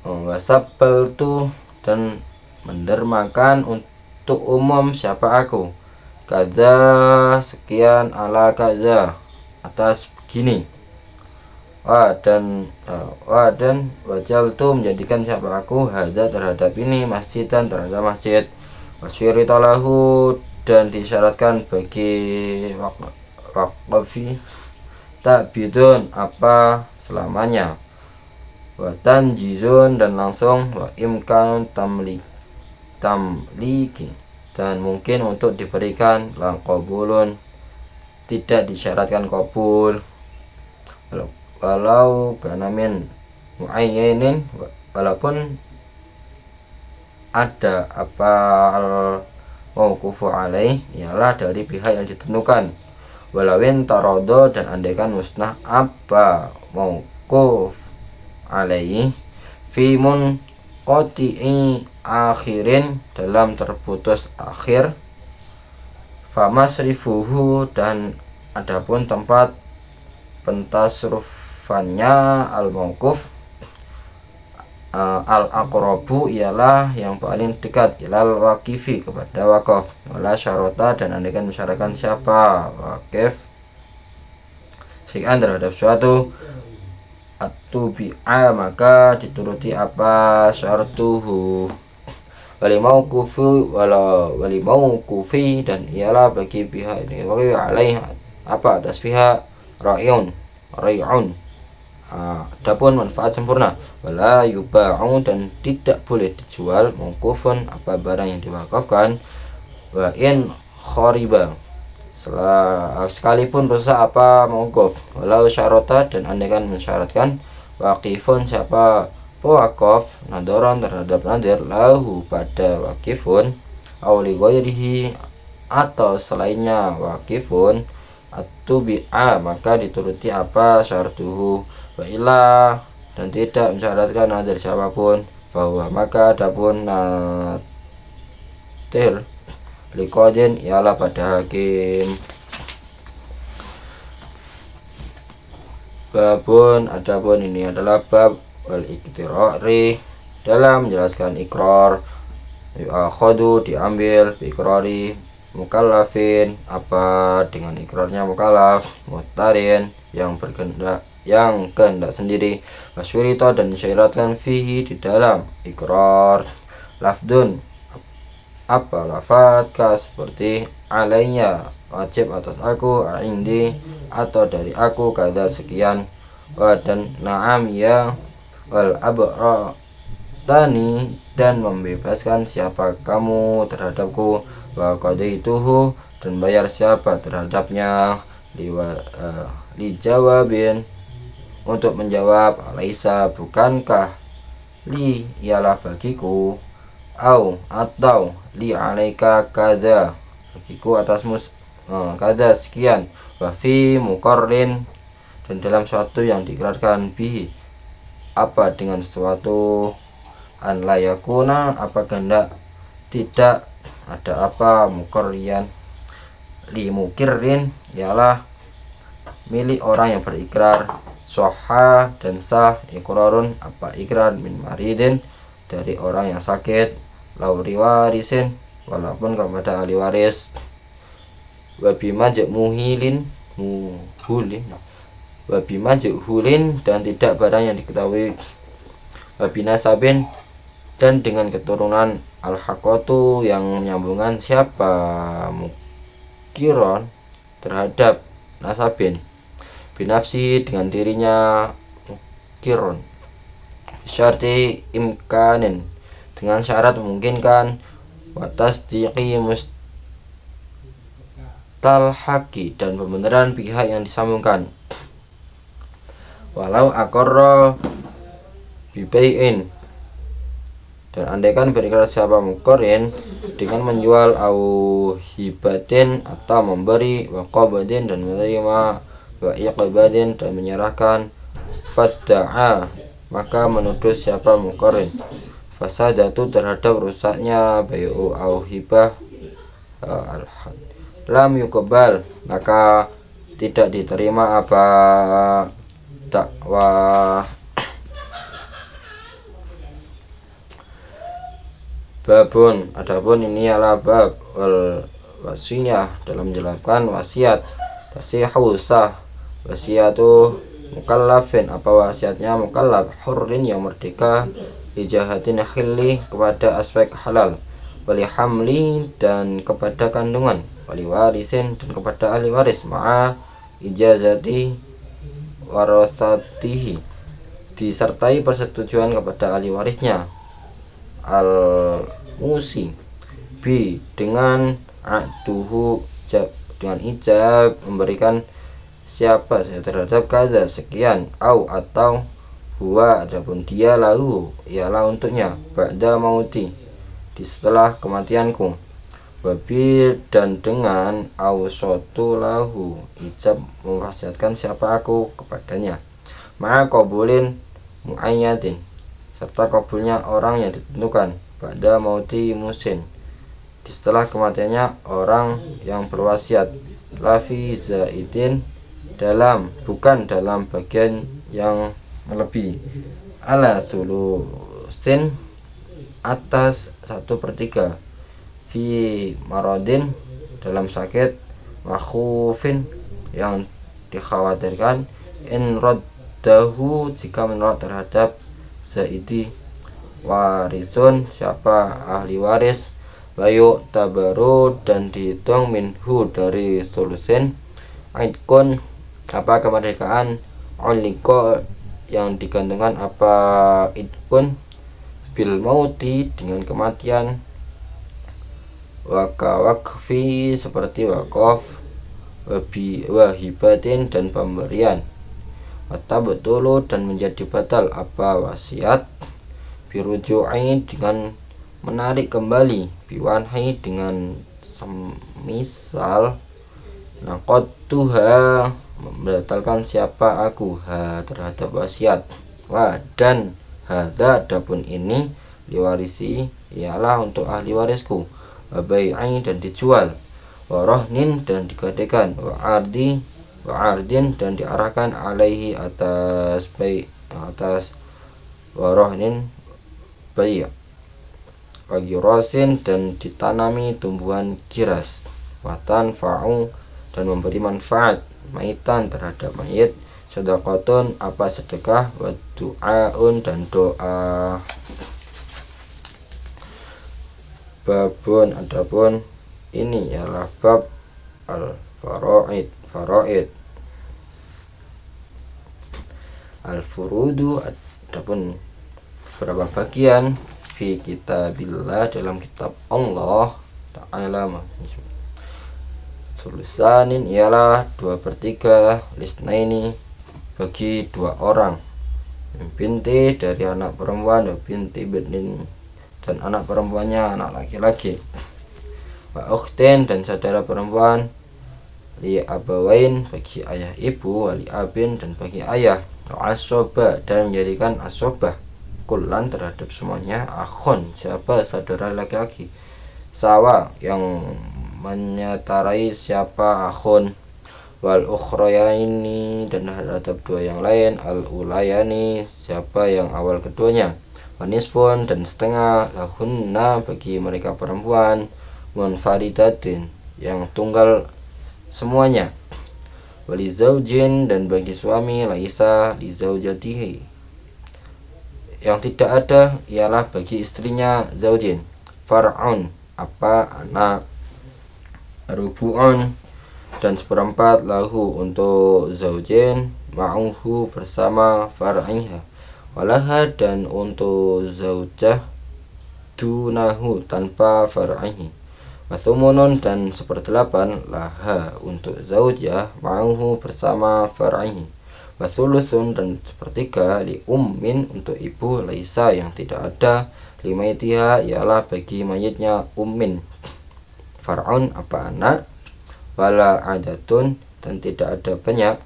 wasabbal dan mendermakan untuk umum siapa aku, kada sekian ala kada atas begini, dan wajal tu menjadikan siapa aku hadza terhadap ini, masjidan terhadap masjid, wasyiritalahu dan disyaratkan bagi waqfi tak bidun apa selamanya, watan jizun dan langsung, wa imkan tamliki dan mungkin untuk diberikan, lang qabulun tidak disyaratkan qabul, walau kana min muayyanin walaupun ada apa al mauqufu alaih ialah dari pihak yang ditentukan, walawin tarodo dan andaikan musnah apa mauquf alaihi fi munqati'i akhirin dalam terputus akhir, famasrifuhu dan adapun tempat pentasrufannya al mauquf al aqrabu ialah yang paling dekat, ilal waqifi kepada wakaf, wala syarota dan andaikan mensyaratkan siapa wakif syai'an terhadap suatu, atubi'a maka dituruti apa syartuhu, wali mauqufi dan ialah bagi pihak ini waqi alaih apa atas pihak rai'un adapun manfaat sempurna, wala yuba'u dan tidak boleh dijual, mauqufun apa barang yang diwakafkan, wa in khariba sekalipun rusak apa mauquf, walau syarota dan andaikan mensyaratkan, waqifun siapa pewakaf nadoran terhadap nadir, lahu pada waqifun, awli ghairihi atau selainnya waqifun, atubi'a maka dituruti apa syartuhu, wa ilah dan tidak mensyaratkan nadir siapapun, bahwa maka adapun nadir liqadin ialah pada hakim. Babun adapun ini adalah bab wal iktirari dalam menjelaskan ikrar, yu'akhadu diambil, ikrari mukallafin apa dengan ikrarnya mukallaf, muhtarin yang berkehendak sendiri, wasyurita dan disyaratkan fihi di dalam ikrar, lafdun apa lafad, seperti alainya wajib atas aku, indi atau dari aku, kada sekian, dan na'am ya, wal abra'tani dan membebaskan siapa kamu terhadapku, wa qadaituhu dan bayar siapa terhadapnya, Lijawabin, untuk menjawab, alaisa, bukankah, ialah bagiku, atau alaika kada, bagiku atasmu kada sekian, wa fi muqarrin, dan dalam suatu yang diikrarkan, bihi, apa, dengan sesuatu, an layakuna, apa kehendak tidak ada apa, muqarriyan, mukirrin, ialah milik orang yang berikrar, soha, dan sah, ikrarun, apa ikrar, min maridin, dari orang yang sakit, lauri warisin, walaupun kepada ahli waris, wabima muhulin, wabima hulin, dan tidak barang yang diketahui, wabina sabin, dan dengan keturunan, al-hakotu, yang menyambungkan siapa, mukiron, terhadap nasabin, binafsi, dengan dirinya, mukiron, syarti imkanin, dengan syarat memungkinkan, watasdiqi mustalhaqi, dan pembenaran pihak yang disambungkan, walau aqarra bibai'in, dan andaikan berikrar siapa muqarrin dengan menjual, au hibatin, atau memberi, wa qabadin, dan menerima, wa iqbadin, dan menyerahkan, fadda'a, maka menuduh siapa muqarrin, fasadatu, terhadap rusaknya, bai'u au hibah, lam yuqbal, maka tidak diterima apa dakwah. Babun, adapun ini adalah bab wasiyah, dalam menjelaskan wasiat, tasihu sah, wasiatu mukallafin, apa wasiatnya mukallaf, hurrin, yang merdeka, lijahatin khilli, kepada aspek halal, wali hamli, dan kepada kandungan, wali warisin, dan kepada ahli waris, ma'a ijazati warasatihi, disertai persetujuan kepada ahli warisnya, al-musi, bi, dengan a'duhu, dengan ijab, memberikan siapa saya terhadap kada sekian, atau huwa, adapun dia, lahu, ialah untuknya, ba'da mauti, di setelah kematianku, wabi, dan dengan sotu lahu, ijab mewasiatkan siapa aku kepadanya, ma'a qabulin mu'ayyadin, serta kabulnya orang yang ditentukan, pada mauti musin, di setelah kematiannya orang yang berwasiat, lafi zaidin, bukan dalam bagian yang lebih, ala sulusin, atas 1/3, fi marodin, dalam sakit, makhufin, yang dikhawatirkan, in raddahu, jika menolak terhadap zaidi, warisun, siapa ahli waris, bayu tabaru, dan dihitung, minhu, dari sulusin, aikun, apa kemerdekaan, uliko, yang digantungkan, apa idkun, bil mauti, dengan kematian, wakawakfi, seperti wakaf, wahibatin, dan pemberian, watabtulu, dan menjadi batal apa wasiat, biruju'i, dengan menarik kembali, biwanhi, dengan semisal, naqadtuha, membatalkan siapa aku, terhadap wasiat, dan hadza, adapun ini, liwarisi, ialah untuk ahli warisku, bai'i, dan dijual, warohnin, dan digadekan, wa'ardin, dan diarahkan, alaihi, atas warohnin, bai', wagirasin, dan ditanami tumbuhan giras, watan fa'u, dan memberi manfaat, maitan, terhadap mayit, sedekatun, apa sedekah, wa du'aun, dan doa. Babun, adapun ini ialah bab al-faraid, al-furudu, adapun beberapa bagian, fi kitabillah, dalam kitab Allah Ta'ala, Sulusanin ialah 2/3 lisnaini bagi 2 orang. Binti dari anak perempuan, binti ibnin dan anak perempuannya anak laki-laki. Wa ukhtin dan saudara perempuan, li abawain bagi ayah ibu, wali abin dan bagi ayah, wa asoba dan menjadikan asobah kullan terhadap semuanya, akhon siapa saudara laki-laki, sawa yang menyatarai siapa akhun, wal ukhrayaini dan terhadap 2 yang lain, al ulayani siapa yang awal keduanya, wanisfun dan setengah, lahunna bagi mereka perempuan, munfaridatin yang tunggal semuanya, wali zaujin dan bagi suami, laisa li zaujatihi yang tidak ada ialah bagi istrinya zaujin, far'un apa anak, rubu'un dan 1/4 lahu untuk zaujin, ma'uhu bersama far'iha, walaha dan untuk zaujah dunahu tanpa far'ihi, wathumunun dan 1/8 laha untuk zaujah, ma'uhu bersama far'ihi, wathuluthun dan 1/3 li ummin untuk ibu, laisa yang tidak ada, limaitiha ialah bagi mayitnya ummin, far'un apa anak, wala adatun dan tidak ada banyak,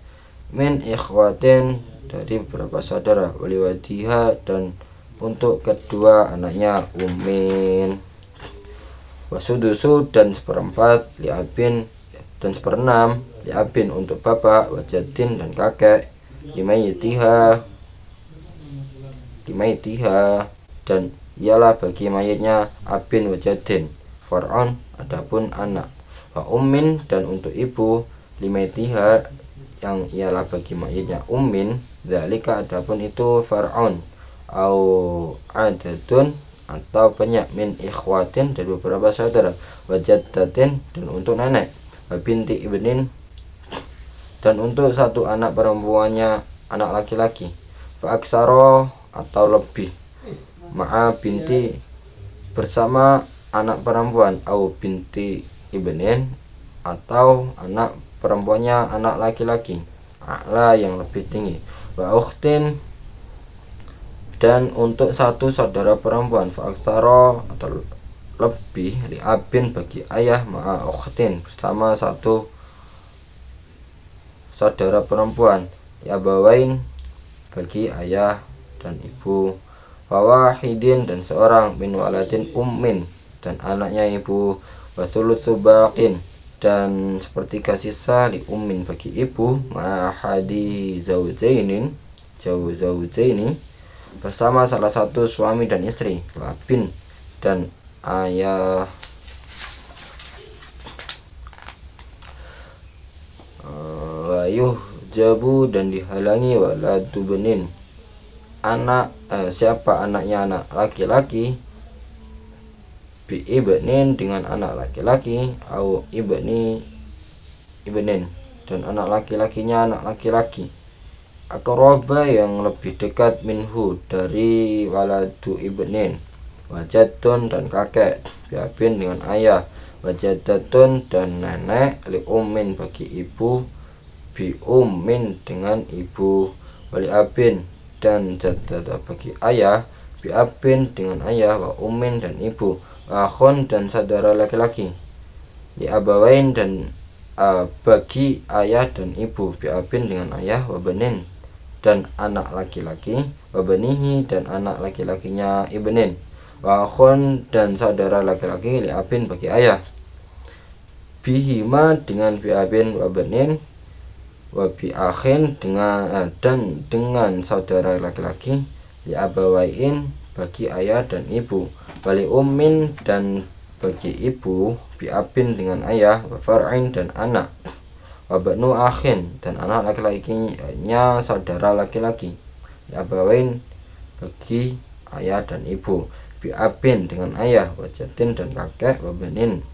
min ikhwatin dari beberapa saudara, waliwadiha dan untuk kedua anaknya ummin, wasudusu dan 1/4 liabin dan 1/6 liabin untuk bapak, wajadin dan kakek, limayitiha dan ialah bagi mayitnya abin wajadin, far'un adapun anak, wa ummin dan untuk ibu, limaitiha yang ialah bagi mayitnya ummin, dzalika adapun itu far'un au adatun atau banyak, min ikhwatin dari beberapa saudara, wajadatin dan untuk nenek, wa binti ibnin dan untuk 1 anak perempuannya anak laki-laki, fa aksaro atau lebih, ma'a binti bersama anak perempuan, au binti ibnin atau anak perempuannya anak laki-laki, a'la yang lebih tinggi, wa ukhtin dan untuk 1 saudara perempuan, fa aksaro atau lebih, li abin bagi ayah, ma'a ukhtin bersama 1 saudara perempuan, ya bawain bagi ayah dan ibu, wawahidin dan seorang, min waladin ummin dan anaknya ibu, wasulusu baqin dan 1/3 sisa li ummin bagi ibu, ma'ahadi zaujaini bersama salah 1 suami dan istri, wabin dan ayah, wayuh jabu dan dihalangi, waladu benin anak siapa anaknya anak laki-laki, bi ibnin dengan anak laki-laki, au ibnin dan anak laki-lakinya anak laki-laki, aqraba yang lebih dekat minhu dari waladu ibnin, wajadun dan kakek, biabin dengan ayah, wajadatun dan nenek, li ummin bagi ibu, bi ummin dengan ibu, wali abin dan jadada bagi ayah, bi abin dengan ayah, wa ummin dan ibu, wa akhun dan saudara laki-laki, li abawain dan bagi ayah dan ibu, bi abin dengan ayah, wa benin dan anak laki-laki, wa benihi dan anak laki-lakinya ibnin, wa akhun dan saudara laki-laki, li abin bagi ayah, bihima dengan bi abin wa benin, wa bi akhin dengan saudara laki-laki, li abawain bagi ayah dan ibu, wali ummin dan bagi ibu, bi abin dengan ayah, wa far'in dan anak, wa banu akhin dan anak laki-lakinya saudara laki-laki, li abawain bagi ayah dan ibu, bi abin dengan ayah, wa jadin dan kakek, wa benin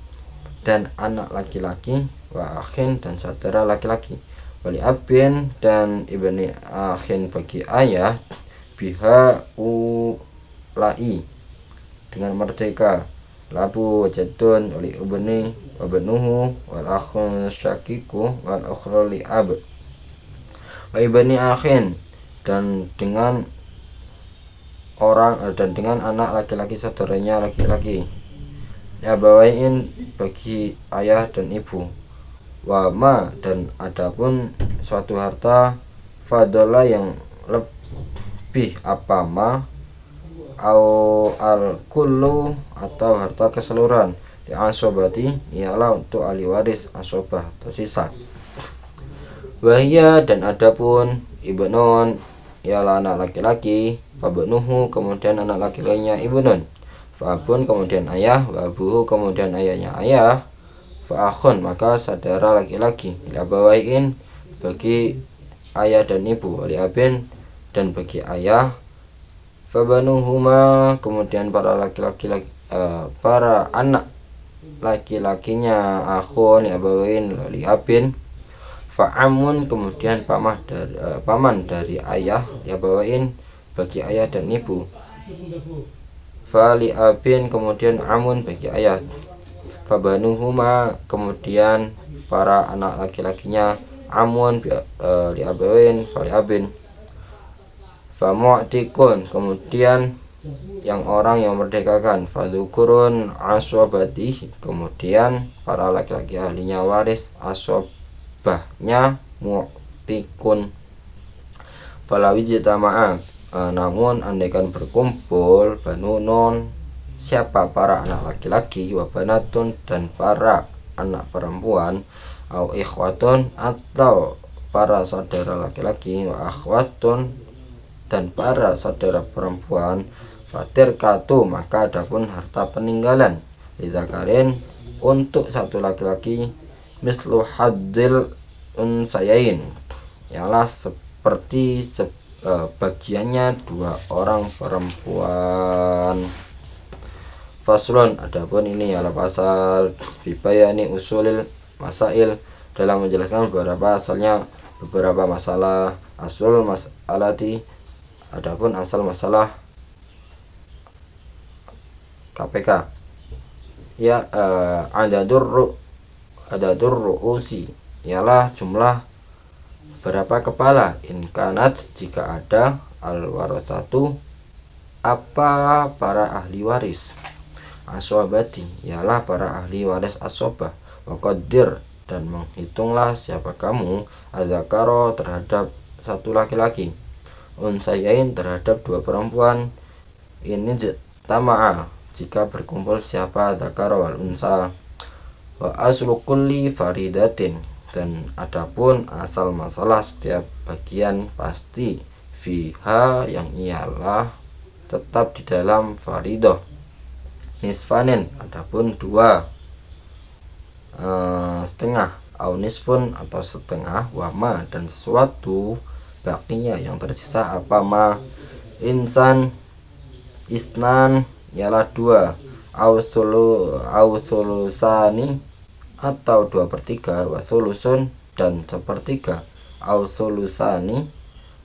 dan anak laki-laki, wa akhin dan saudara laki-laki, wali abin dan ibni akhin bagi ayah, biha ulai dengan merdeka, labu wajadun li ubni wa banuhu wal akhun syakiku wal ukhra li ab wa ibni akhin, dan dengan anak laki-laki saudaranya laki-laki, ya bawain bagi ayah dan ibu, wa ma, dan adapun suatu harta fadola yang lebih apa ma, au al kullu, atau harta keseluruhan, di asobati, ialah untuk ahli waris asobah atau sisa. Wahia, dan adapun ibnun, ialah anak laki-laki, fabnuhu, kemudian anak laki-lakinya ibnun, fabun, kemudian ayah, wabuhu, kemudian ayahnya ayah, faakhun, maka saudara laki-laki, ila bawain bagi ayah dan ibu, wali abin, dan bagi ayah, fabanuhuma, kemudian para anak laki-lakinya akhun ya bawain wali abin, fa'amun, kemudian paman dari ayah ya bawain bagi ayah dan ibu, fali abin, kemudian amun bagi ayah, fabanuhuma, kemudian para anak laki-lakinya amun li abawain fali abin, famu'tikun, kemudian yang orang yang merdekakan, fadzukurun asobati, kemudian para laki-laki ahlinya waris asobahnya mu'tikun, falawijitama'a, namun andaikan berkumpul banunun, siapa para anak laki-laki, wabanatun, dan para anak perempuan, au ikhwatun, atau para saudara laki-laki, wa akhwatun, dan para saudara perempuan, fatir katu, maka adapun harta peninggalan, lizakarin, untuk satu laki-laki, mislu haddil unsayain, ialah seperti bagiannya dua orang perempuan. Faslun, adapun ini ialah pasal bibayani usulil masail, dalam menjelaskan beberapa masalah asul masalati, adapun asal masalah KPK, ya adadur ru'usi, ialah jumlah berapa kepala, inkanat, jika ada, al warasatu, apa para ahli waris, asobati, ialah para ahli waris asobah, waqaddir, dan menghitunglah siapa kamu, adzakaro, terhadap satu laki-laki, unsayain, terhadap dua perempuan, ini tama'a, jika berkumpul siapa dzakaro wal unsa, wa aslu kulli faridatin, dan adapun asal masalah setiap bagian pasti, fiha, yang ialah tetap di dalam faridoh, nisfanin, adapun dua setengah, au nisfun, atau setengah, wama, dan sesuatu bakinya yang tersisa apa ma, insan isnan, ialah dua, au sulusani, atau 2/3, wasulusun, dan 1/3, au sulusani,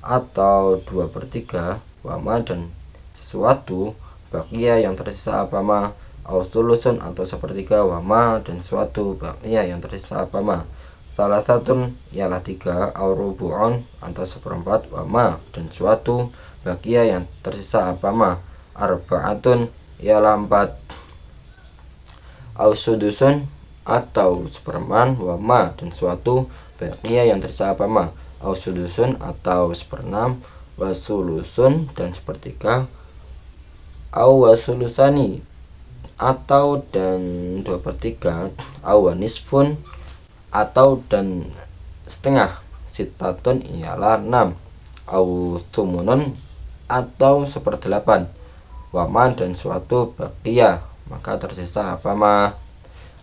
atau 2/3, wama, dan sesuatu bakia yang tersisa apa ma, au sulusun, atau 1/3, wama, dan sesuatu bakia yang tersisa apa ma, salah satu, ialah 3, au rubu'un, atau 1/4, wama, dan suatu bakia yang tersisa apa ma, arba'atun, ialah 4, au sudusun, atau 1/4, wama, dan suatu bakia yang tersisa apa ma, au sudusun, atau 1/6, wasulusun, dan 1/3, au wasulusani, atau dan 2/3, au wanisfun, atau dan setengah, sitatun, ialah 6, au tumunun, atau 1/8, wama, dan suatu bakia, maka tersisa apa ma,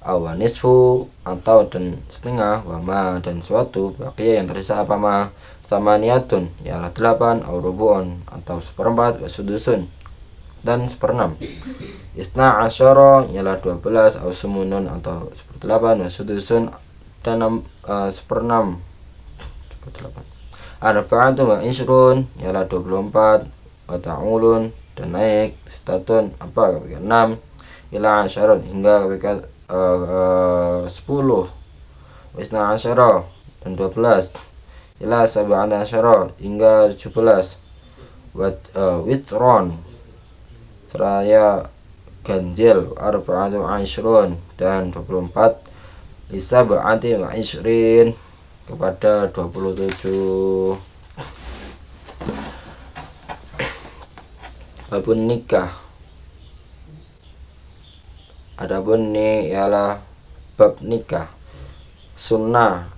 au wanisfu, atau dan setengah, wama, dan suatu bakia yang tersisa apa ma, samaniatun, ialah 8, au rubu'un, atau 1/4, wasudusun, dan 1/6, isna asyara, ialah 12, au sumunun, atau 1/8, wasudusun, dan 1/6, 1/8, arba'atu wa ishrun, ialah 24, wa ta'ulun, dan naik, sitatun, apa, 6, ila asyaron hingga WK 10, wisna asyara dan 12, ila sab'ana asyara hingga 17, witron seraya ganjil arba'atu asyrun dan 24, lisa ba'ati wa isyrin kepada 27. Babun nikah. Adapun ini ialah bab nikah. Sunnah,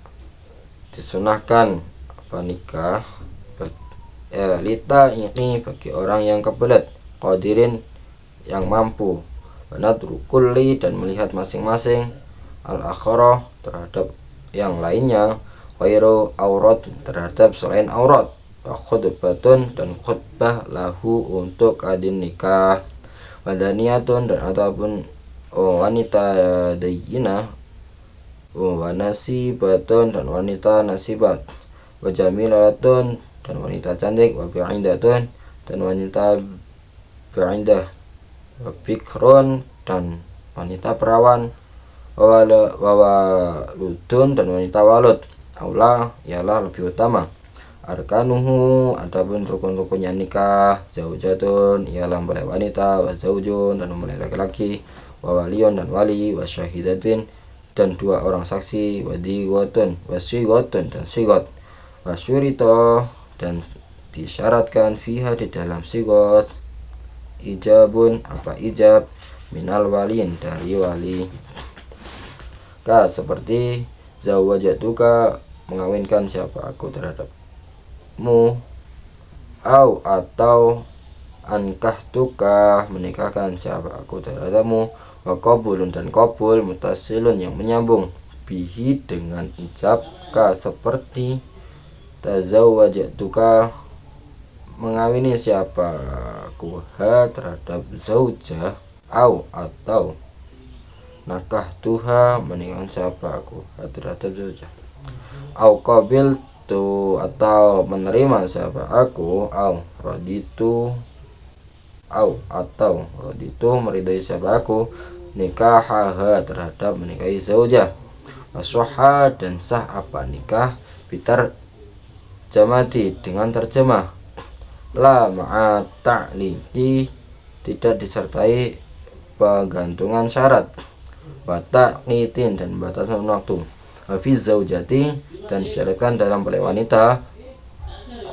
disunahkan apa nikah lita ini bagi orang yang kebelet, qadirin yang mampu, wanadru kulli dan melihat masing-masing, al-akhirah terhadap yang lainnya, ghairu aurat terhadap selain aurat, wa khutbatun dan khutbah lahu untuk adin nikah, wadaniyatun dan ataupun wanita dayyinah, wa nasibatun dan wanita nasibat, wa jamilatun dan wanita cantik, wa bi'indatun dan wanita bi'indah, wa bikrun dan wanita perawan, wa waludun dan wanita walud. Aula ialah lebih utama. Arkanuhu adapun rukun-rukunnya nikah, zaujatun ialah mempelai wanita, wa zaujun dan mempelai laki-laki, wa waliyun dan wali, wa syahidatin dan 2 orang saksi, wa diwatun wa sigotun dan sigot, wa syurito dan disyaratkan fiha di dalam sigot, ijabun apa ijab, minal walin dari wali, seperti zawajatuka mengawinkan siapa aku terhadapmu, atau ankahtuka menikahkan siapa aku terhadapmu, wa qabulun dan qabul mutasilun yang menyambung, bihi dengan ijab, seperti tazawwajtuka mengawini siapa aku terhadap zaujah, atau nakah tuha menikahkan siapa aku terhadap zaujah, qabil tu atau menerima siapa aku, raditu meridai siapa aku, nikahaha terhadap menikahi zaujah, wasuha dan sah apa nikah, bitar jamati dengan terjemah, la ma'a ta'liqi tidak disertai penggantungan syarat, wa ta'qitin dan batasan waktu, hafiz zaujati dan disyaratkan dalam mempelai wanita,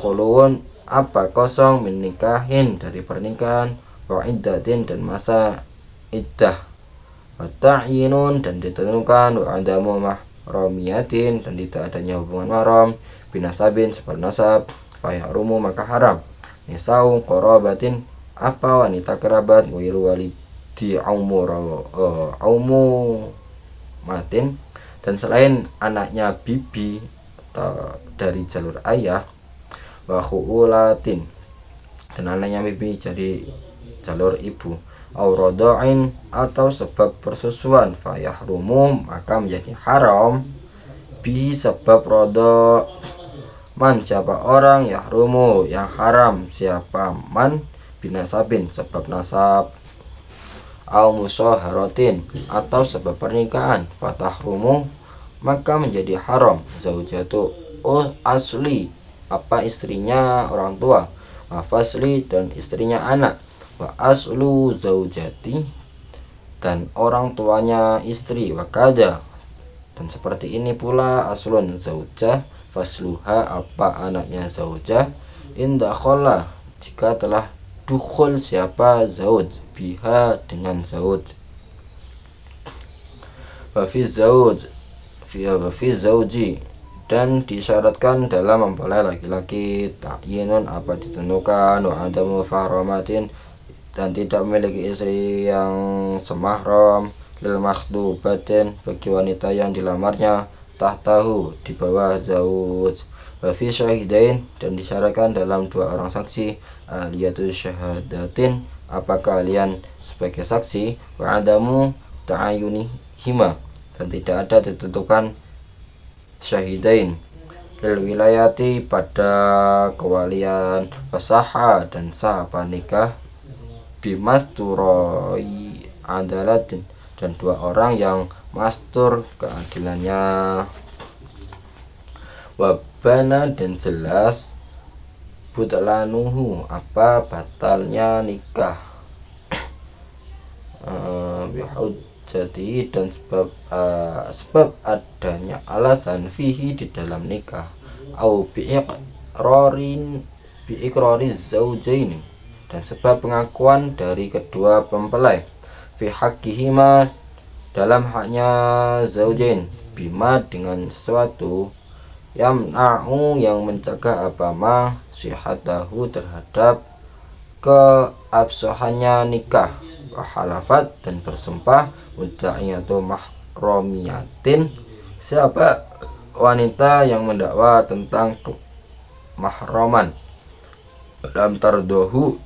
khuluun apa kosong, min nikahin dari pernikahan, wa iddatin dan masa iddah, wa ta'yinun dan ditentukan, wa adamu mahramiyatin dan tidak adanya hubungan mahram, binasabin seperti nasab, fayahrumu maka haram, nisau qarabatin apa wanita kerabat, wiru walidi matin dan selain anaknya bibi atau dari jalur ayah, wa khuulatin dan anaknya bibi jadi jalur ibu, au rodo'in atau sebab persusuan, fayahrumu maka menjadi haram, bi sebab rodo' man siapa orang, yahrumu yang haram siapa man, binasabin sebab nasab, au musyaharatin atau sebab pernikahan, fatahrumu maka menjadi haram, zaujatu asli apa istrinya orang tua, wa fasli dan istrinya anak, wa aslu zaujati dan orang tuanya istri, wa kada dan seperti ini pula aslun zaujah, fasluha apa anaknya zaujah, inda khola jika telah dukhul siapa zauj, biha dengan zauj, wa fi zauji dan disyaratkan dalam mempelai laki-laki, ta'yinun apa ditentukan, wa adamu fahramatin dan tidak memiliki istri yang semahram, lil makhdubatin bagi wanita yang dilamarnya, tahtahu di bawah zauj, wa fi syahidain dan disyaratkan dalam 2 orang saksi, aliyatu syahadatin apa kalian sebagai saksi, wa adamu ta'ayunihima dan tidak ada ditentukan syahidain, lil wilayati pada kewalian, wasaha dan sah apa nikah, bimas turoi adalatin, dan 2 orang yang mastur keadilannya. Wabana, dan jelas butlanuhu, apa batalnya nikah, bihujjati, dan sebab adanya alasan fihi, di dalam nikah, au biiqrariz zaujaini, dan sebab pengakuan dari kedua mempelai, fi haqqihima, dalam haknya zaujain, bima, dengan sesuatu, yamna'u, yang mencegah apa sihatahu, terhadap keabsahannya nikah, wahalafat, dan bersumpah, muddaiyatu mahromiyatin, siapa wanita yang mendakwa tentang mahroman, dalam tardohu,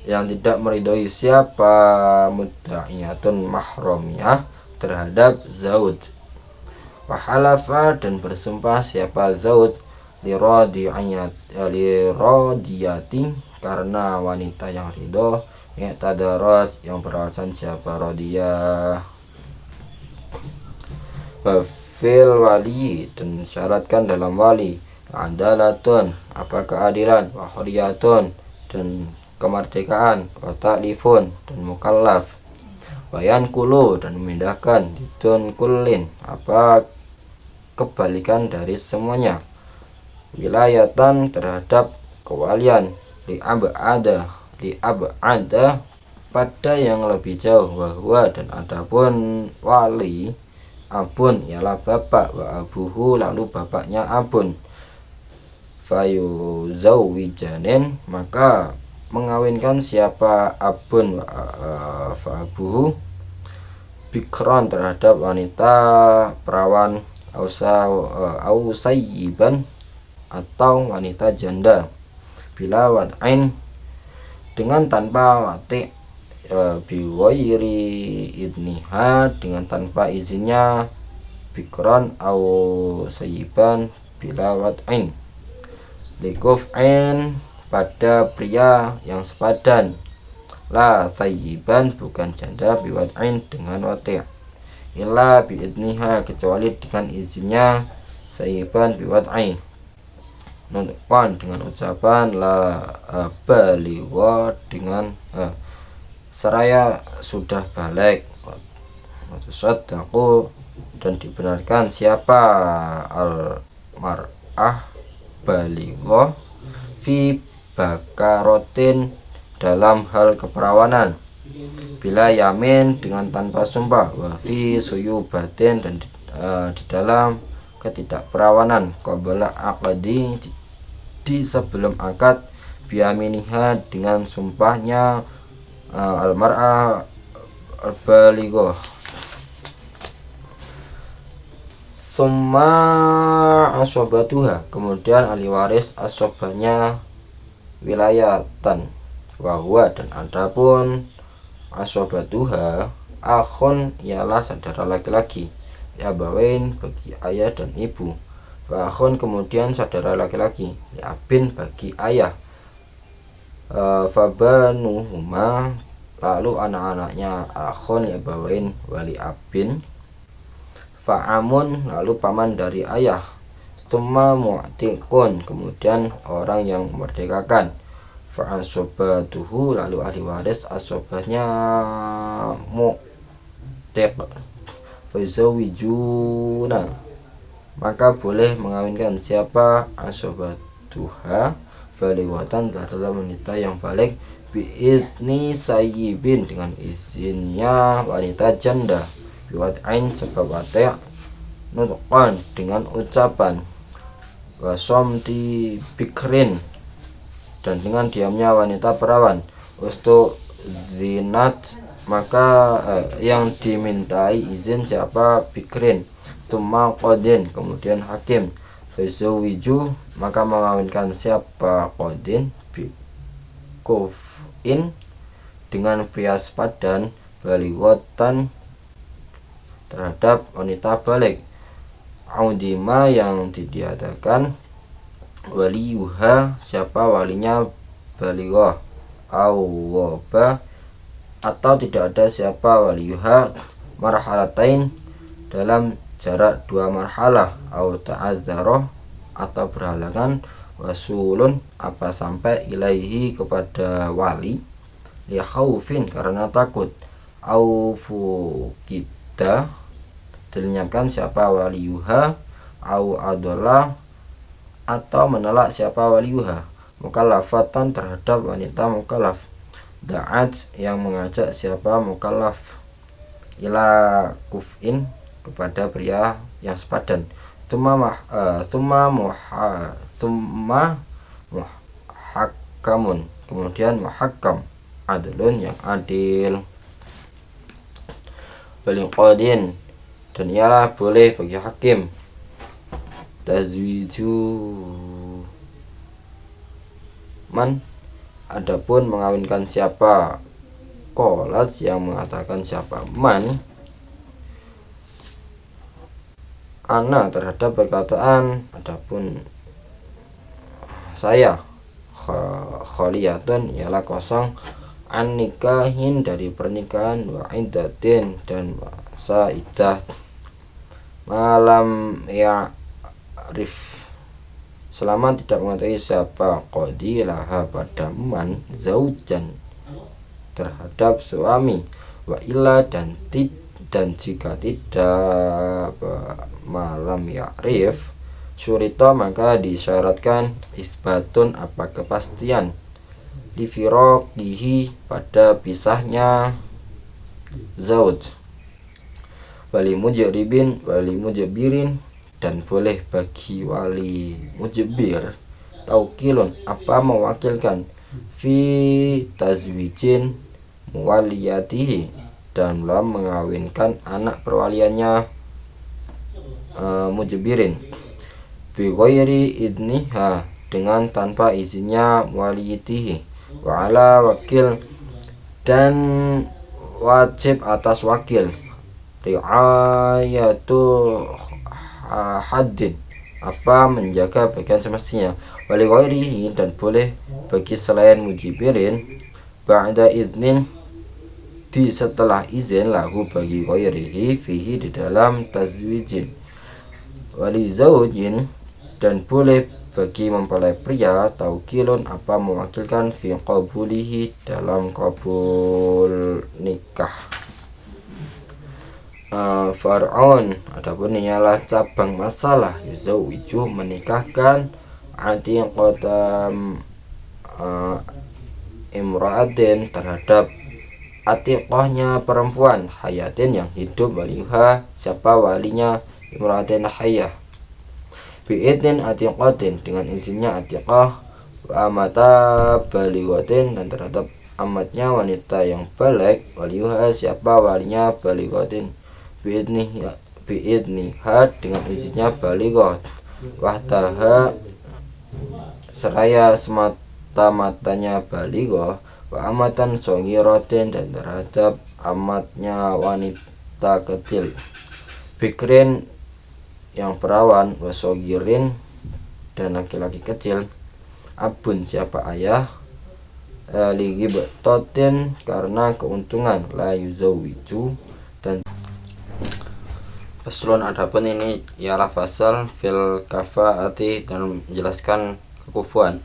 yang tidak meridhoi siapa muddaiyatun mahromiyah terhadap zauj, wahalafa, dan bersumpah siapa zauj lirodiyati, karena wanita yang ridho, i'tadarat, yang beralasan siapa rodiyah. Wafil wali, dan syaratkan dalam wali, adalatun, apa keadilan, wahuriyatun, dan kemerdekaan, watalifun, dan mukallaf, wayan kulu, dan memindahkan, ditun kullin, apa kebalikan dari semuanya, wilayatan, terhadap kewalian, li'ab'ada, pada yang lebih jauh, wahwa, dan adapun wali, abun, ialah bapak, wa abuhu, lalu bapaknya abun, fayuzawwijanin, maka mengawinkan siapa abun, fa abuhu, bikron, terhadap wanita perawan, ausayyiban, atau wanita janda, bila wad'ain, dengan tanpa wati, biwairi idniha, dengan tanpa izinnya, bikron ausayyiban, bila wad'ain, likuf'in, pada pria yang sepadan, la sayyiban, bukan janda, biwad'ain, dengan wati', illa biidniha, kecuali dengan izinnya, sayyiban biwad'ain, nutqan, dengan ucapan, la baligha, dengan seraya sudah balik, watusaddaqu, dan dibenarkan siapa al mar'ah baligha, fi bakarotin, dalam hal keperawanan, bila yamin, dengan tanpa sumpah, wa fi suyubatin, dan di dalam ketidakperawanan, qabla aqdi, di sebelum akad, biyaminiha, dengan sumpahnya almar'ah al-baligha. Summa asobatuha, kemudian ahli waris asobahnya wilayatan, wahwa, dan adapun asobatuha, akhun, ialah saudara laki-laki, ya bawain, bagi ayah dan ibu, wa akhun, kemudian saudara laki-laki, ya abin, bagi ayah, fabanuhuma, lalu anak-anaknya akhun, ya bawain, wali abin, fa'amun, lalu paman dari ayah, summa mu'tiqun, kemudian orang yang memerdekakan, fa'asobatuhu, lalu ahli waris asobahnya mu'tiq, fazawijuna, maka boleh mengawinkan siapa asobatuha balighatan, adalah wanita yang balik, biidni sayyibin, dengan izinnya wanita janda, biwad'ain, sebab wati', nutqan, dengan ucapan, wasomti bikrin, dan dengan diamnya wanita perawan, ustu zinat, maka yang dimintai izin siapa bikrin, summa qadin, kemudian hakim, fazawiju, maka mengawinkan siapa qadin, bikufin, dengan pria sepadan, balighatan, terhadap wanita balik, audima, yang didiadakan, waliyuha, siapa walinya balighah, awwaba, atau tidak ada siapa waliyuha marhalatain dalam jarak 2 marhalah, au ta'adzaro atau berhalangan, wasulun apa sampai ilaihi kepada wali, li khaufin karena takut, au kita dilenyapkan siapa waliyuha, au adola atau menolak siapa waliyuha, mukallafatan terhadap wanita mukallaf, da'at yang mengajak siapa mukallaf, ila kuf'in kepada pria yang sepadan, summa muhakkamun kemudian muhakkam, adlun yang adil, waliqadin dan ialah boleh bagi hakim, tazwiju man adapun mengawinkan siapa, qolat yang mengatakan siapa man, ana terhadap perkataan adapun saya, khaliyatun ialah kosong, an nikahin dari pernikahan, wa iddatin dan masa iddah, malam ya'rif selama tidak mengetahui siapa qadi laha pada man zaujan terhadap suami, wa illa dan jika tidak malam ya'rif syurita maka disyaratkan isbatun apa kepastian, di firoqihi pada pisahnya zauj, wali mujabirin dan boleh bagi wali mujabir taukilun apa mewakilkan, fi tazwijin muwaliyatihi dalam mengawinkan anak perwaliannya mujabirin, bi ghairi idniha dengan tanpa izinnya waliyatihi, wa ala wakil dan wajib atas wakil, riayatu haddin apa menjaga bagian semestinya, wali ghairihi dan boleh bagi selain mujabirin, ba'da idnin di setelah izin, lahu bagi ghairihi fihi di dalam tazwijin, wali zaujin dan boleh bagi mempelai pria taukilun apa mewakilkan fi qabulihi dalam qabul nikah. Far'un adapun ialah cabang masalah, yuzawiju menikahkan, atiqatam imra'atin terhadap atiqahnya perempuan, hayatin yang hidup, waliha siapa walinya imra'atin hayah, bi'idnin atiqatin dengan izinnya atiqah, wa amata balighatin dan terhadap amatnya wanita yang balik, waliha siapa walinya balighatin, bi'idniha dengan izinnya balighah, wahtaha seraya semata-matanya balighah, wa amatan shogiratin dan terhadap amatnya wanita kecil, bikrin yang perawan, wa shogirin dan laki-laki kecil, abun siapa ayah, ligibtotin karena keuntungan, la yuzawiju dan faslun adapun ini ialah fasal fil kafaati dan menjelaskan kekufuan.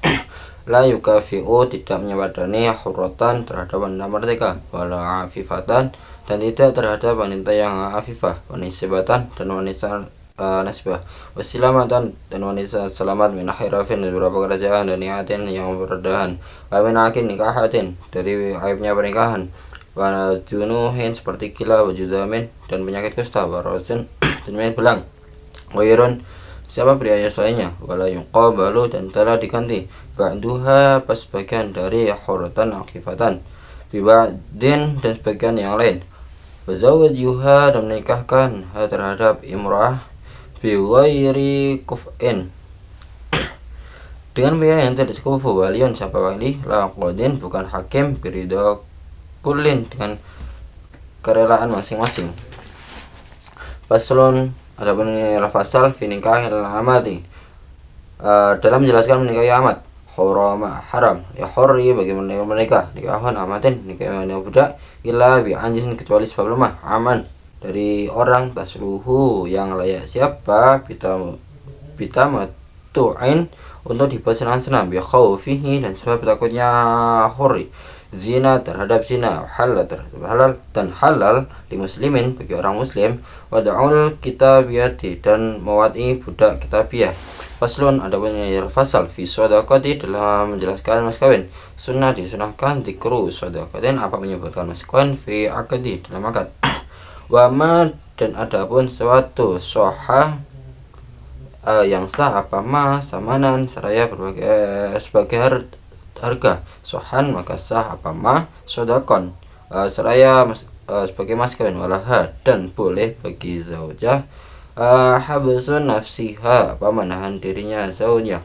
La yukafi'u tidak menyewadani hurratan terhadap wanita merdeka, wala afifatan dan tidak terhadap wanita yang afifah, wanisibatan dan wanita nasibah, wasilamatan dan wanita selamat, min hirafin dari beberapa kerajaan, dan niatin yang berdahan, wa min akin nikahatin dari aibnya pernikahan, wa junuhin seperti gila, wa judamin dan penyakit kusta, wa rozin dan main belang, wairun siapa prianya selainnya, wala yuqabalu dan telah diganti, ba'duha pas sebagian dari hurratan akifatan, bibadin dan sebagian yang lain, wazawajuha dan menikahkan terhadap imra'ah bighairi kuf'in dengan biaya yang tidak cukup, waliun siapa wali, la qadin bukan hakim, biridha kullin dengan kerelaan masing-masing. Faslun adapun ini adalah fasal fi nikahil amati dalam menjelaskan menikahi amat, hurama haram ya hurri bagi mereka nikahan amatin nikah yang budak illa bi anjin kecuali sebab lemah aman dari orang tasluhu yang layak siapa pita matu'in untuk dibuat senang-senang bi khaufihi dan sebab takutnya hurri zina terhadap zina halal terhadap halal dan halal di muslimin bagi orang muslim wada'ul kitabiyati dan mewati budak kitabiah. Faslun ada punya fasal fi shadaqati dalam menjelaskan mas kawin. Sunnah disunahkan dikru shadaqatin apa menyebutkan mas kawin fi akadi dalam akad. Wama dan adapun suatu soha yang sah apa ma samanan seraya berbagai sebagai harga sohan maka sah apa ma sodakon seraya sebagai mas kawin walaha dan boleh bagi zaujah habsun nafsiha apa menahan dirinya zaujah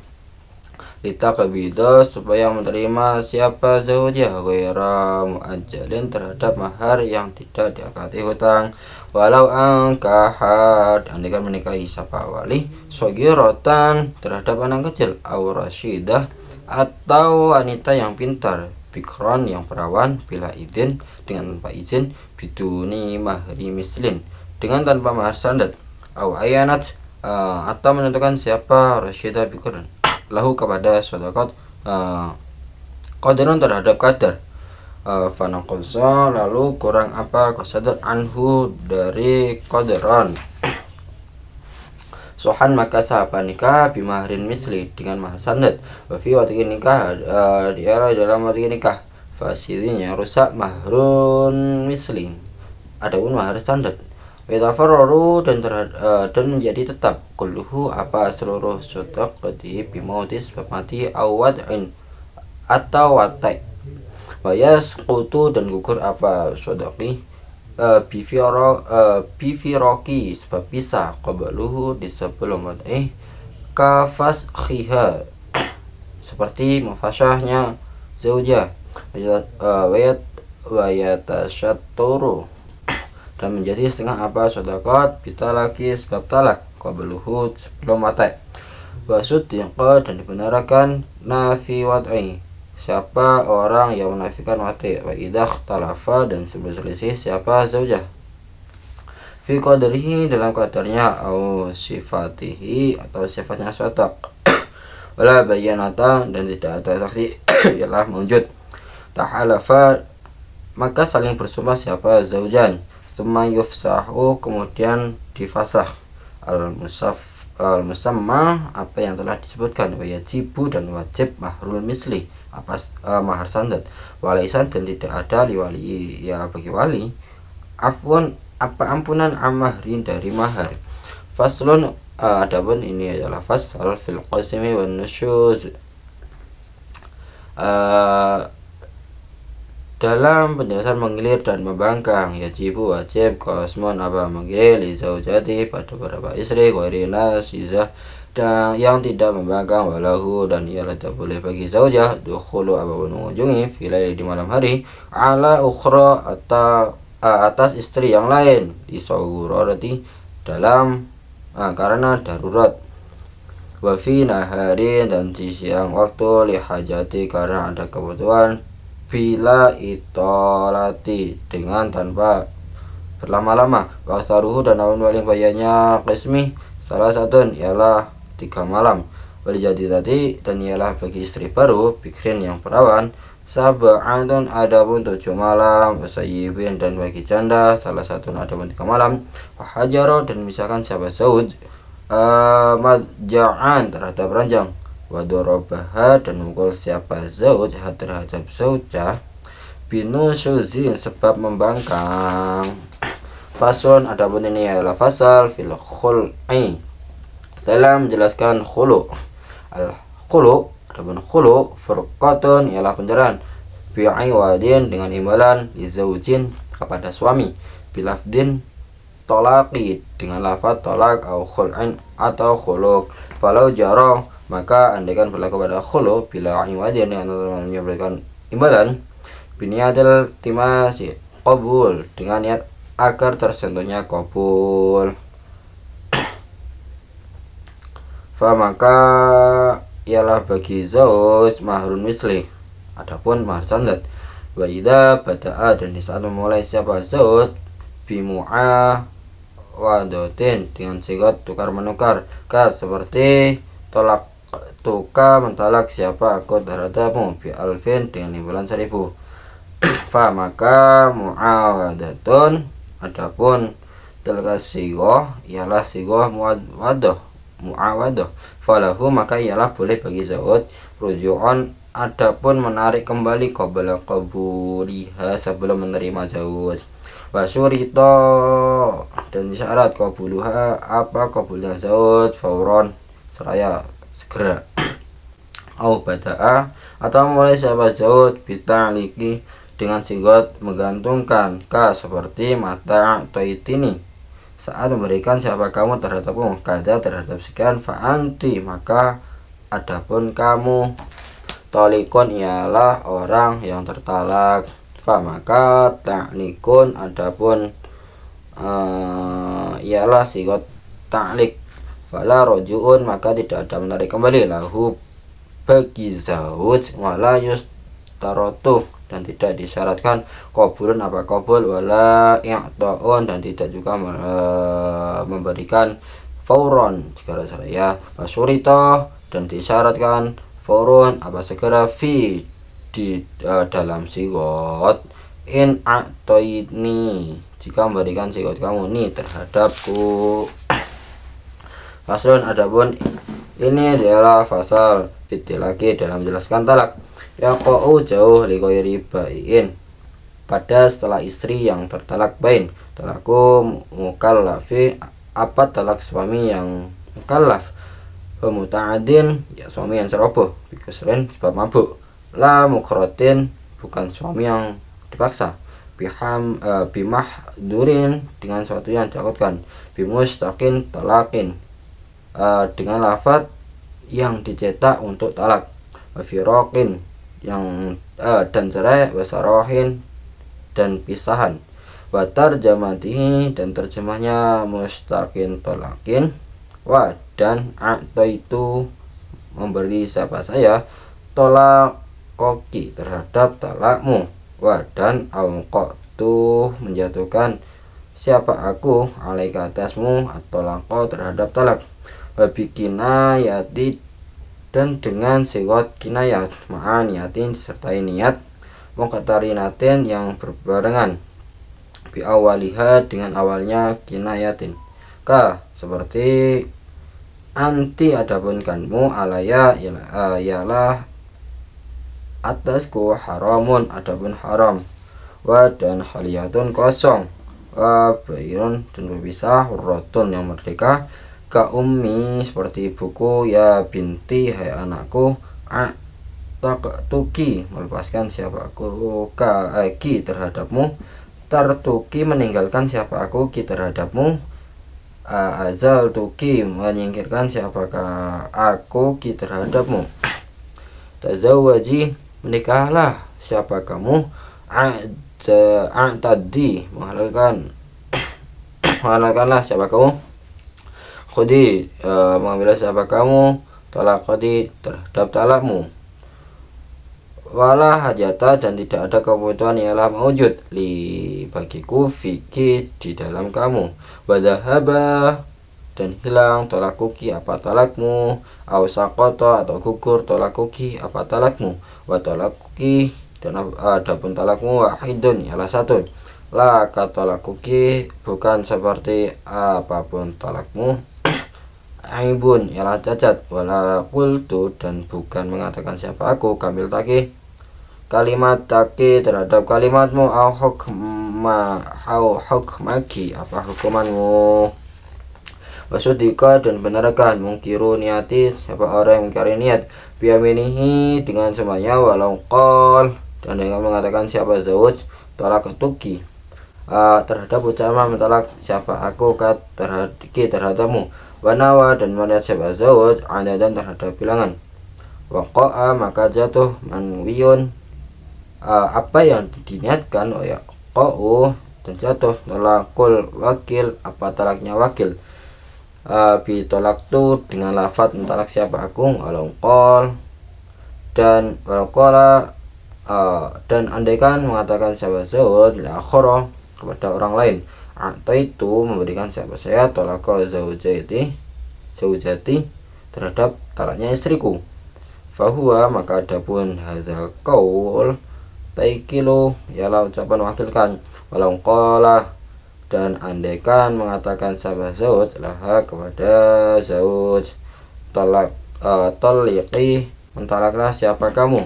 litakabida supaya menerima siapa zaujah ghaira muajjalin terhadap mahar yang tidak diakati hutang walau angkahat andaikan menikahi siapa wali sogiratan terhadap anak kecil aw rasyidah atau wanita yang pintar bikron yang perawan bila izin dengan tanpa izin biduni mahri mislin dengan tanpa mahar standar aw ayanat atau menentukan siapa rasyidah bikron lahu kepada sedekah qadarun terhadap kadar fanaqsa lalu kurang apa qasadar anhu dari qadaran sohan maka sahapa nikah bimahrin misli dengan mahar standar wa fi wati nikah dia dalam wati nikah fasidnya rusak mahrun misli adapun mahar standar wetafarroru dan menjadi tetap kulluhu apa seluruh shadaqati bimautis sebab mati awad'in atau watai wayasqutu dan gugur apa shadaqi bifiroki sebab pisah qabluhu di sebelum watai kafashiha seperti mufasyahnya zaujah wayatasyatturu dan menjadi setengah apa sedekah kita lagi sebab talak qabluhu sebelum watai wasuddiqa dan dibenarkan nafi wat'i siapa orang yang menafikan watai wa idza talafa dan berselisih siapa zaujah fi qadrihi dalam qadarnya au sifatihi atau sifatnya sadaq wala bayanata dan tidak ada saksi ialah mewujud tahalafa maka saling bersumpah siapa zaujan summa yufsahu kemudian difasah al-musamma apa yang telah disebutkan wajibu dan wajib mahrul misli apa mahar sandat walaisan dan tidak ada liwali ya bagi wali afwan apa ampunan amahrin dari mahar faslun adapun ini adalah fasal fil qasmi wan nusyuz dalam penjelasan mengilir dan membangkang yajibu wajib qasmun apa mengilir li zaujati pada beberapa istri ghairina sizah dan yang tidak membangkang walahu dan ia tidak boleh bagi zaujah dukhulu apa mengunjungi filaili di malam hari ala ukhra atau atas istri yang lain di sawurati dalam karena darurat wa fi nahari dan di siang waktu li hajati karena ada kebutuhan bila itolati dengan tanpa berlama-lama waksaruhu dan namun paling banyaknya qismi salah satu ialah 3 malam wali jadi tadi dan ialah bagi istri baru bikrin yang perawan sab'atun adapun 7 malam wasayyibin dan bagi janda salah satu adapun 3 malam wahajaro dan misalkan siapa zauj madja'an terhadap ranjang wadorobaha dan mukul siapa zauj terhadap zaujah binusyuzin sebab membangkang fason adapun ini adalah fasal fil khul'i dalam menjelaskan khulu al khulu adapun khulu furqatun ialah penjarahan bi'i wadin dengan imbalan li zaujin kepada suami bilafdin tolaki dengan lafaz tolak atau khul'in atau khulu falau jaro maka andaikan berlaku pada khulu bila iwadin dengan menyebutkan imbalan biniadil timasi qabul dengan niat agar tersentuhnya qabul fa maka ialah bagi zauj mahrun misli, adapun mahar sanad. Wa idza bada'a, dan di saat memulai siapa zauj bimu'awadatin, dengan sigat tukar menukar, seperti tolak tuka, mentalak siapa aku terhadapmu, bi alfin, dengan imbalan 1000. Fa maka muawadatun, adapun tilka sigoh ialah sigoh muawadah. Falahu, maka ialah boleh bagi zauj ruju'on, adapun menarik kembali qabla qabuliha, sebelum menerima zauj. Wa syurita, dan syarat qabuluha apa qabulnya zauj fauron, seraya segera. Au bada'a, atau mulai siapa zauj bita'liki, dengan sigot menggantungkan, seperti mata toitini, saat memberikan siapa kamu terhadapku, kada terhadap sekian, fa'anti, maka adapun kamu, tolikun ialah orang yang tertalak. Fa maka ta'likun, adapun ialah sigot ta'lik. Fala rojuun, maka tidak ada menarik kembali, lahu bagi zauj, wala yustarotuh, dan tidak disyaratkan qabulun apa qabul, wala i'ta'un, dan tidak juga memberikan fauron segala seraya. Wasyurita, dan disyaratkan faurun apa segera, fi di dalam sigot in a'toini, jika memberikan sigot kamu ni terhadapku. Faslun, adapun ini adalah fasal fitilaki dalam jelaskan talak. Yaqa'u jauh liqairi bai'in, pada setelah istri yang tertalak bain. Talaku mukallafi, apa talak suami yang mukallaf. Pemuta'adin, ya suami yang ceroboh, bikesren sebab mabuk. La mukrotin, bukan suami yang dipaksa. Bimahdurin, dengan suatu yang ditakutkan. Bimustaqin talakin, dengan lafaz yang dicetak untuk talak. Wafirokin, yang dan cerai. Wasarohin, dan pisahan. Watar jamatihi, dan terjemahnya mustaqin tolakin. Wa, dan itu memberi siapa saya tolak koki, terhadap talakmu. Wa, dan auqatu, menjatuhkan siapa aku alaika atasmu, atau lako, terhadap talak. Wabikina yati, dan dengan sigot kinayat, ma'aniyatin, disertai niat, muqtarinatin, yang berbarengan, bi awaliha, dengan awalnya kinayatin, seperti anti, adapun kanmu, alaya ialah atasku, haramun, adapun haram. Wa, dan haliyatun, kosong. Wa bayrun, dan berpisah. Hurratun, yang merdeka. Ka ummi, seperti ibuku. Ya binti, hai anakku. Taqtuki, melepaskan siapa aku, ki terhadapmu. Tartuki, meninggalkan siapa aku, ki terhadapmu. Azal tuki, menyingkirkan siapakah aku, ki terhadapmu. Tazawaji, menikahlah siapa kamu. A'taddi, menghalalkanlah siapa kamu. Khudi, mengambil siapa kamu. Talaqadi, terhadap talakmu. Wala hajata, dan tidak ada kebutuhan ialah mewujud li bagiku fiki, di dalam kamu. Wadahaba, dan hilang tolakuki, apa talakmu. Awsakoto, atau gugur tolakuki, apa talakmu. Watolakuki, dan adapun talakmu. Wahidun, ialah satu. La katolakuki, bukan seperti apapun talakmu. Aibun, ialah cacat. Wala kultu, dan bukan mengatakan siapa aku, kambil taki, kalimat taki, terhadap kalimatmu. Au hukmaki, apa hukumanmu. Wasudika, dan benarkan. Mungkiru niati, siapa orang yang mengingkari niat. Biyaminihi, dengan semuanya. Walau qol, dan dengan mengatakan siapa zauj talak tuki, terhadap ucapan mentalak siapa aku, terhadapmu. Wanawa, dan melihat siapa zauj adadan, terhadap bilangan. Waqa'a, maka jatuh. Manwiyun, apa yang diniatkan. Yaqa'u, dan jatuh. Talakul wakil, apa talaknya wakil. bitolak tu dengan lafaz mentalak siapa aku, walau qol dan walau qala dan andaikan mengatakan siapa Zawud la akhara kepada orang lain, atau itu memberikan siapa saya tolak zaujati terhadap talaknya istriku, fahuwa maka adapun hadza qaul taikilu ialah ucapan wakilkan, walau qala dan andaikan mengatakan sahabat zauj laha kepada zauj toliqi mentalaklah siapa kamu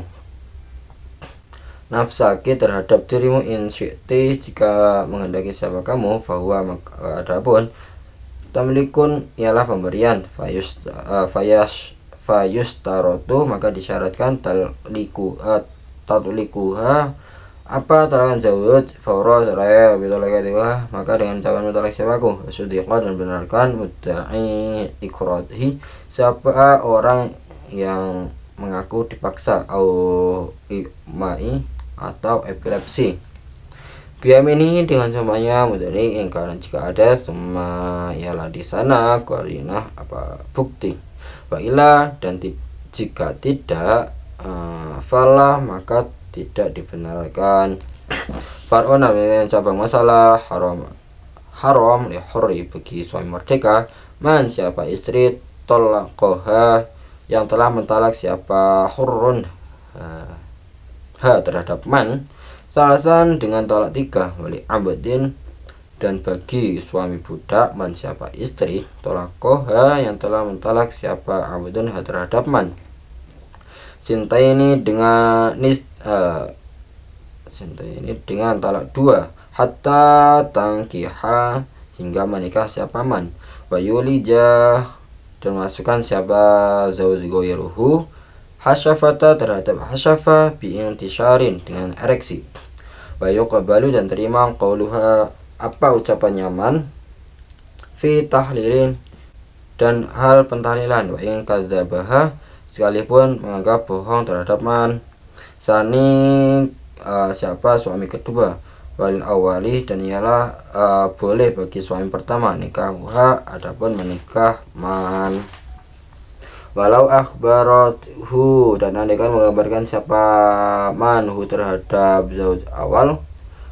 nafsaki terhadap dirimu in syi'ti jika menghendaki siapa kamu, fahuwa maka adapun tamlikun ialah pemberian, fayustarotu maka disyaratkan tatlikuha apa talakan zawuj faura raya bitolakatiha maka dengan cawan mentolak siapaku, sudiqa dan benarkan mudda'i ikradhi siapa orang yang mengaku dipaksa au imai atau epilepsi, biamini dengan semuanya mudari ingkaran jika ada semua ialah di sana qarinah apa bukti, wa ila dan jika tidak falah maka tidak dibenarkan. Far'un dengan cabang masalah haram li hurri bagi suami merdeka man siapa istri tolaqoha yang telah mentalak siapa hurrun terhadap man salasan dengan tolak 3, wali abdin dan bagi suami budak man siapa istri tolaqoha yang telah mentalak siapa abdun terhadap man, cinta ini dengan talak 2 hatta tangkiha hingga menikah siapa man, wayulijah dan masukkan siapa zauj ghairuhu hasyafata terhadap hasyafa biintisyarin dengan ereksi, wayuqbalu dan terima qauluha apa ucapan nyaman fi tahlilin dan hal pentahlilan, wa in kadzabaha sekalipun menganggap bohong terhadap man, sani siapa suami kedua, wal awali dan ialah boleh bagi suami pertama nikahuha adapun menikah man, walau akhbarathu dan andaikan mengabarkan siapa manhu terhadap zauj awal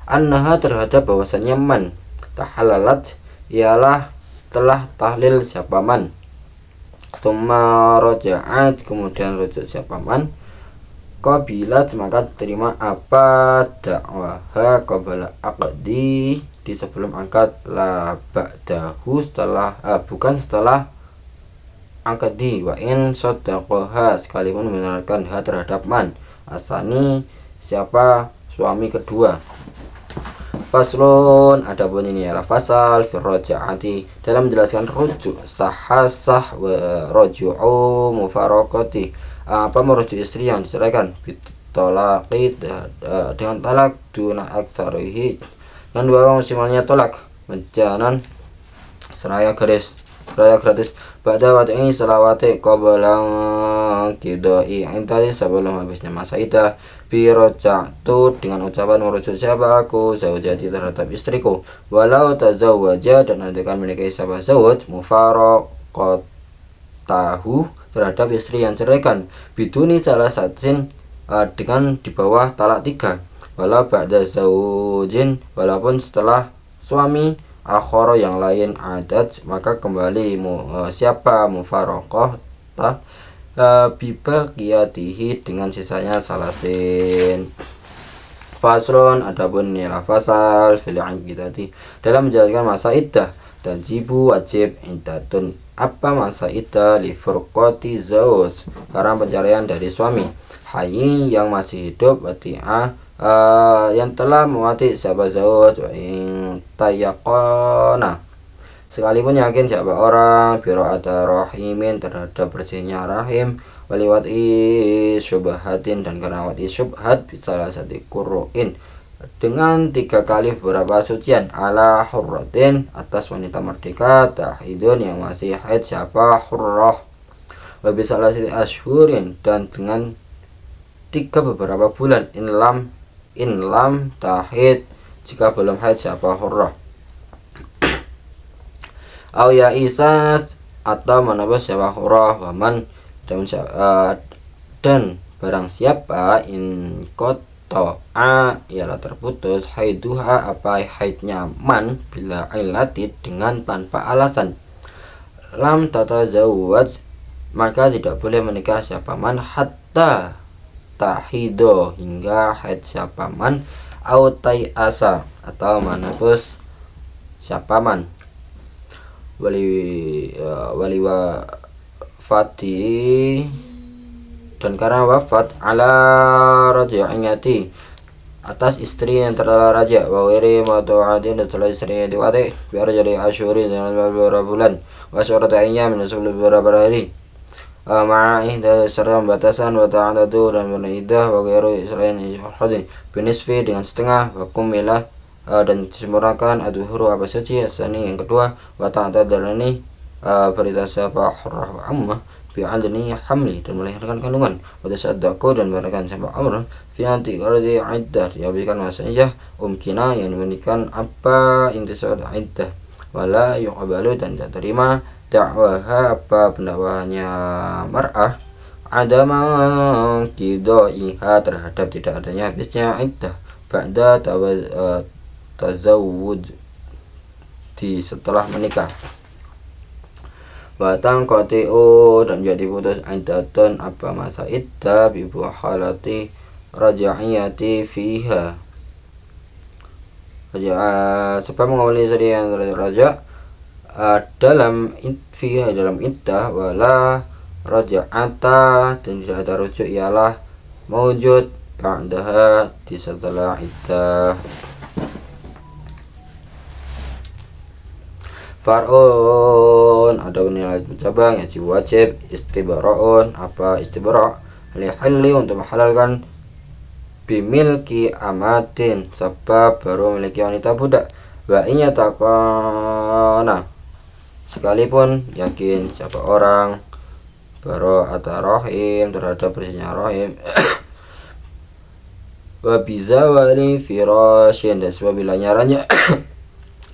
annaha terhadap bahwasannya man tahalalat ialah telah tahlil siapa man, tsumma raja'at kemudian rujuk siapa man, qabilat maka terima apa dakwaha qabla aqdi di sebelum akad, la ba'dahu setelah bukan setelah aqdi, wa in saddaqaha sekalipun membenarkan terhadap man asani siapa suami kedua. Faslun adapun ini adalah fasal fi raja'ati dalam menjelaskan rujuk sah wa raju'u mufaraqati apa merujuk istri yang diceraikan bitolaqi dengan talak duna aktsarihi dan 2 orang maksimalnya tolak menjanan seraya gratis pada waktu selawati qabla qidai intali sebelum habisnya masa iddah biroja'tu dengan ucapan merujuk siapa aku zaujati terhadap istriku, walau tazawwaja dan andaikan menikahi siapa zauj mufaraqatahu terhadap istri yang ceraikan biduni salah satin dengan di bawah talak 3, walau ba'da zaujin walaupun setelah suami akhara yang lain adat maka kembali siapa mufaraqah bibaqiyatihi dengan sisanya salasin. Faslun adapun nilai fasal fil iddati dalam menjalankan masa iddah dan jibu wajib iddatun apa masa iddah li furqati zauj karena pencarian dari suami hayy yang masih hidup wati'ah yang telah mewati siapa zauj wa in tayaqana sekalipun yakin siapa orang bira'ata rahimin terhadap bersihnya rahim waliwati syubhatin dan karena wati syubhat bisalah satu qur'in dengan 3 kali beberapa sucian ala hurratin atas wanita merdeka tahidun yang masih haid siapa hurrah wa bisalah satu ashhurin dan dengan 3 beberapa bulan in lam tahid jika belum haid siapa hurrah au ya isa atau menebus sewa hurah waman dan barang siapa in kotoa ialah terputus haiduha apa haidnya man bila ilatid dengan tanpa alasan lam tatazawwaj maka tidak boleh menikah siapa man hatta tahido hingga haid siapa man autai asa atau menebus siapa man wali wafati dan karena wafat ala raji'iyati atas istri yang telah raja wa ghairi matu'adin dan setelah istrinya diwati biar jadi asyuri dengan beberapa bulan wa syuratainya sebelum beberapa hari ma'ih dari serta batasan wa ta'adadu dan beridah wa ghairi selain hadin binisfi dengan setengah wa kumilah dan disempurnakan aduhuru apa suci asani yang kedua wa ta'adadani berita siapa hurrah wa ammah bi'adni hamli dan melahirkan kandungan wa tasaddaqu dan memberikan siapa amr fi anti qardi iddah dihabiskan masanya umkina yang memberikan apa intisad iddah wala yuqbalu dan tidak terima dakwaha apa pendakwaannya mar'ah adama qidaiha terhadap tidak adanya habisnya iddah ba'da tazawwuj di setelah menikah batang kotiu dan jadi putus iddatun apa masa iddah bibu halati raja'iyati fiha sebab mengawali istri yang raja dalam fiha dalam iddah wala raja'ata dan tidak ada rujuk ialah mawujud ba'daha di setelah iddah. Far'un ada nilai cabang yang wajib istibra'un apa istibra' lihalli untuk menghalalkan bimilki amatin sebab baru memiliki wanita budak wa inya takona sekalipun yakin siapa orang baru atau rahim terhadap bersihnya rahim wa bizawali firasyin dan sebab bila nyaranya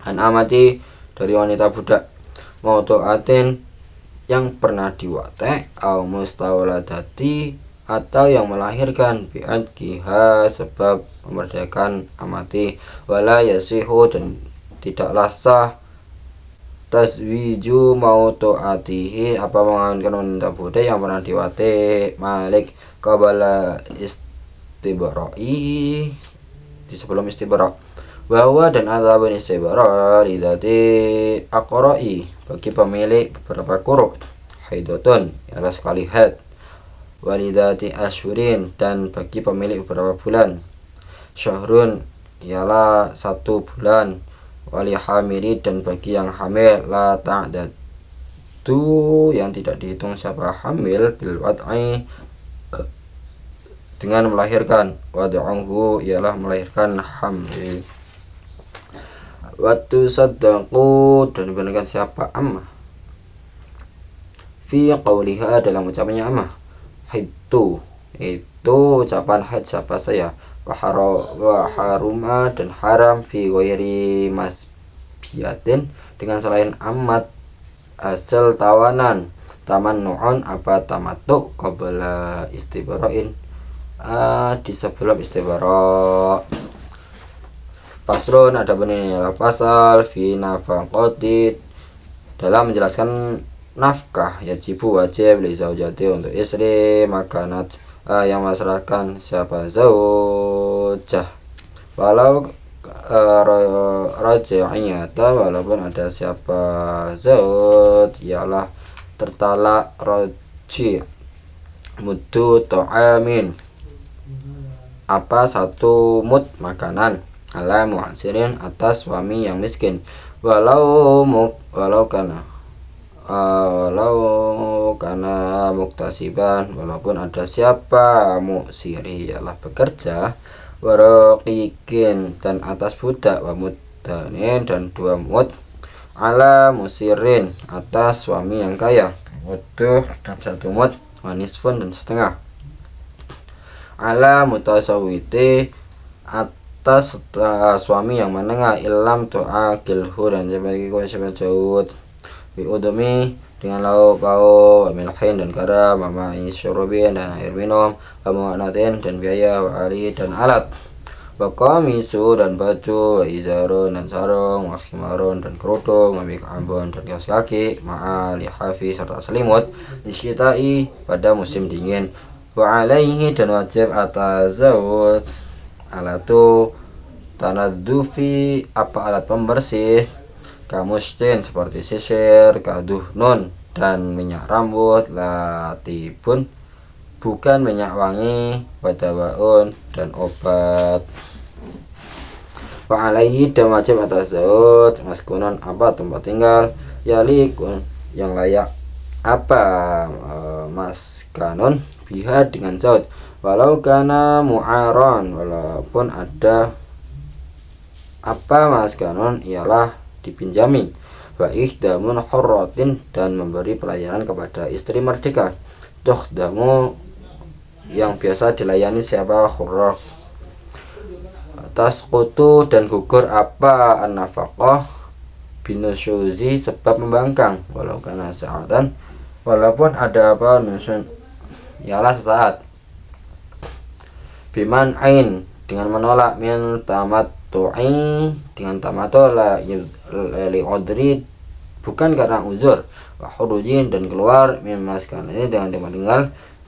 an amati dari wanita budak mautu'atin yang pernah diwatek au mustawladati atau yang melahirkan bi'adkiha sebab memerdekakan amati wala yasihu dan tidaklah sah taswiju mautu'atihi apa mengawinkan wanita budak yang pernah diwatek malik qabala istibra'i di sebelum istibra' bahwa dan azabun istibra lidati aqra'i bagi pemilik beberapa kuruk haidotun ialah sekali haid walidati asyurin dan bagi pemilik beberapa bulan syahrun ialah 1 bulan wali hamili dan bagi yang hamil la ta'dadu yang tidak dihitung siapa hamil bil wad'i dengan melahirkan wad'uhu ialah melahirkan hamil waktu saddaqu dan diberikan siapa ammah fi qawliha dalam ucapannya ammah itu ucapan haid siapa saya wa haruma dan haram fi ghairi masbiyatin dengan selain amat asal tawanan tamannu'un apa tamattu qabla istibra'in di sebelum istibra'. Fasrun ada benarnya pasal fi nafaqati dalam menjelaskan nafkah yajibu wajib li zaujati untuk istri makanat yang masyarakat siapa zaujah walau raji'iyata walaupun ada siapa zauj ialah tertalak raji muddu ta'amin apa 1 mud makanan ala mu'asirin atas suami yang miskin walau karena muktasiban walaupun ada siapa mu'siri ialah bekerja waraqiqin dan atas budak wa muddanin dan 2 mud ala musirin atas suami yang kaya muduh dan 1 mud wa nisfun dan setengah ala mutasawwiti atas suami yang menengah ilam tu'akilhu dan sebagai konsekuensi jauh biudumi dengan lauk pauk, milhin dan garam, mama'i syurubin dan air minum, wamu'anatin dan biaya, wa'ali dan alat, wakamisu dan baju, wa izarun dan sarung, waskimarun dan kerudung, wamik'abun dan kaos kaki, ma'alihafi serta selimut, isyitai pada musim dingin, wa'alaihi dan wajib atas zawud alatu tanaddufi apa alat pembersih, kamustin seperti sisir, kaduhnun dan minyak rambut, latibun bukan minyak wangi, wadawaun dan obat. Wa'alaihi dan wajib atas zawud maskunun apa tempat tinggal, yalikun yang layak apa maskanun biha dengan zawud, walau kana mu'aron walaupun ada apa maskanun ialah dipinjami, wa ikhdamun hurratin dan memberi pelayanan kepada istri merdeka, tukhdamu yang biasa dilayani siapa khurrah, tasqutu dan gugur apa an-nafaqah binusyuzi sebab membangkang, walau kana sa'atan walaupun ada apa nusun ialah sesaat, biman ain dengan menolak, min tamattu'i dengan tamattu la li udri bukan karena uzur, wa khurujin dan keluar, min maskan ini dengan tempat tinggal,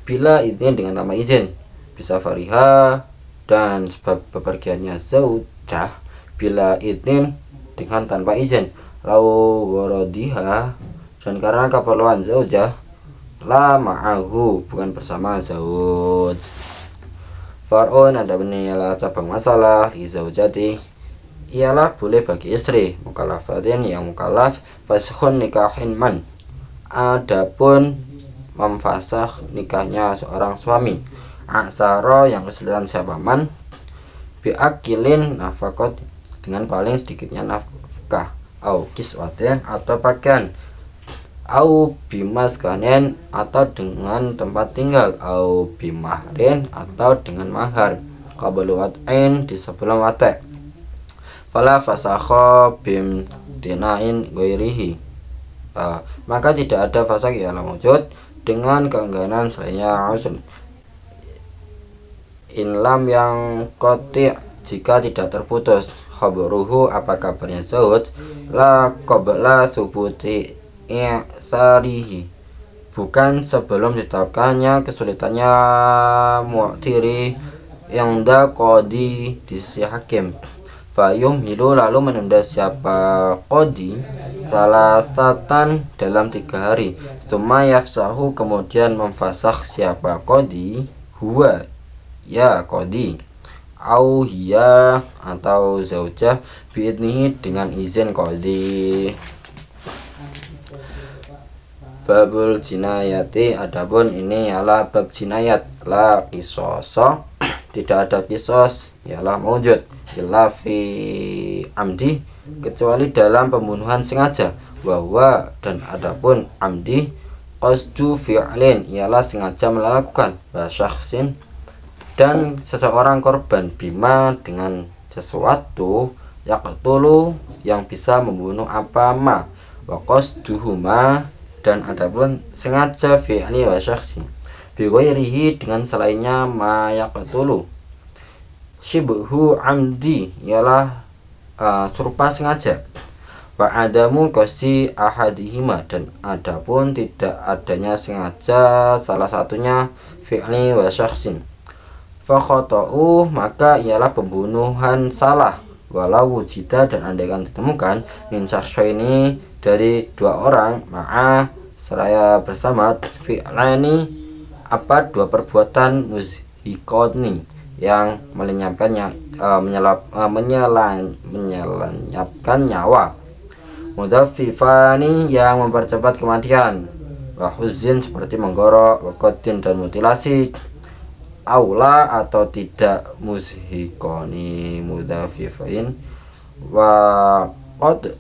bila izin dengan tanpa izin, bisa fariha dan sebab bepergiannya zaujah, bila izin dengan tanpa izin, lau gharadiha dan karena keperluan zaujah, la ma'ahu bukan bersama zauj. Far'un ada ialah cabang masalah li zaujati ialah boleh bagi istri mukallafatin yang mukallaf, faskhun nikahin man adapun memfasakh nikahnya seorang suami, aksara yang kesulitan siapa man, biakilin nafakot dengan paling sedikitnya nafkah, au kiswatin atau pakaian, au bimaskanen atau dengan tempat tinggal, au bimahrin atau dengan mahar, qablu wat'in di sebelum watek, fala fasakha bim dinain ghairihi maka tidak ada fasak ialah wujud dengan keengganan selainnya usun, inlam yang qati' jika tidak terputus, khabaruhu apa kabarnya zauj, la qabla subuti i'sarihi bukan sebelum ditetapkannya kesulitannya mu'tiri yang da qadi di sisi hakim, fayum hilu lalu menunda siapa qadi salasatan dalam 3 hari, summa yafsahu kemudian memfasakh siapa qadi huwa ya qadi, au hiya atau zaujah biidnihi dengan izin qadi. Babul jinayati adapun ini ialah bab jinayat, la qisoso tidak ada kisos ialah mewujud, illa fi amdi kecuali dalam pembunuhan sengaja, bahwa dan adapun amdi qasdu fi'lin ialah sengaja melakukan, wa syakhsin dan seseorang korban, bima dengan sesuatu, yaqtulu yang bisa membunuh apa ma, wa qasduhuma dan adapun sengaja fi'li wa syakhsi, bi ghairihi dengan selainnya ma yaqtulu, shibhu amdi ialah serupa sengaja, wa adamu qasdi ahadihima dan adapun tidak adanya sengaja salah satunya fi'li wa syakhsin, fa khata'u maka ialah pembunuhan salah, walau wujida dan andaikan ditemukan, min syakhsaini dari 2 orang, ma'a seraya bersama, fi'lani apa 2 perbuatan muzhiqoni yang melenyapkan menyelenyapkan nyawa, mudaffifani yang mempercepat kematian, wa huzin seperti menggorok, wa qatin dan mutilasi, aula atau tidak muzhiqoni mudaffifain, wa qad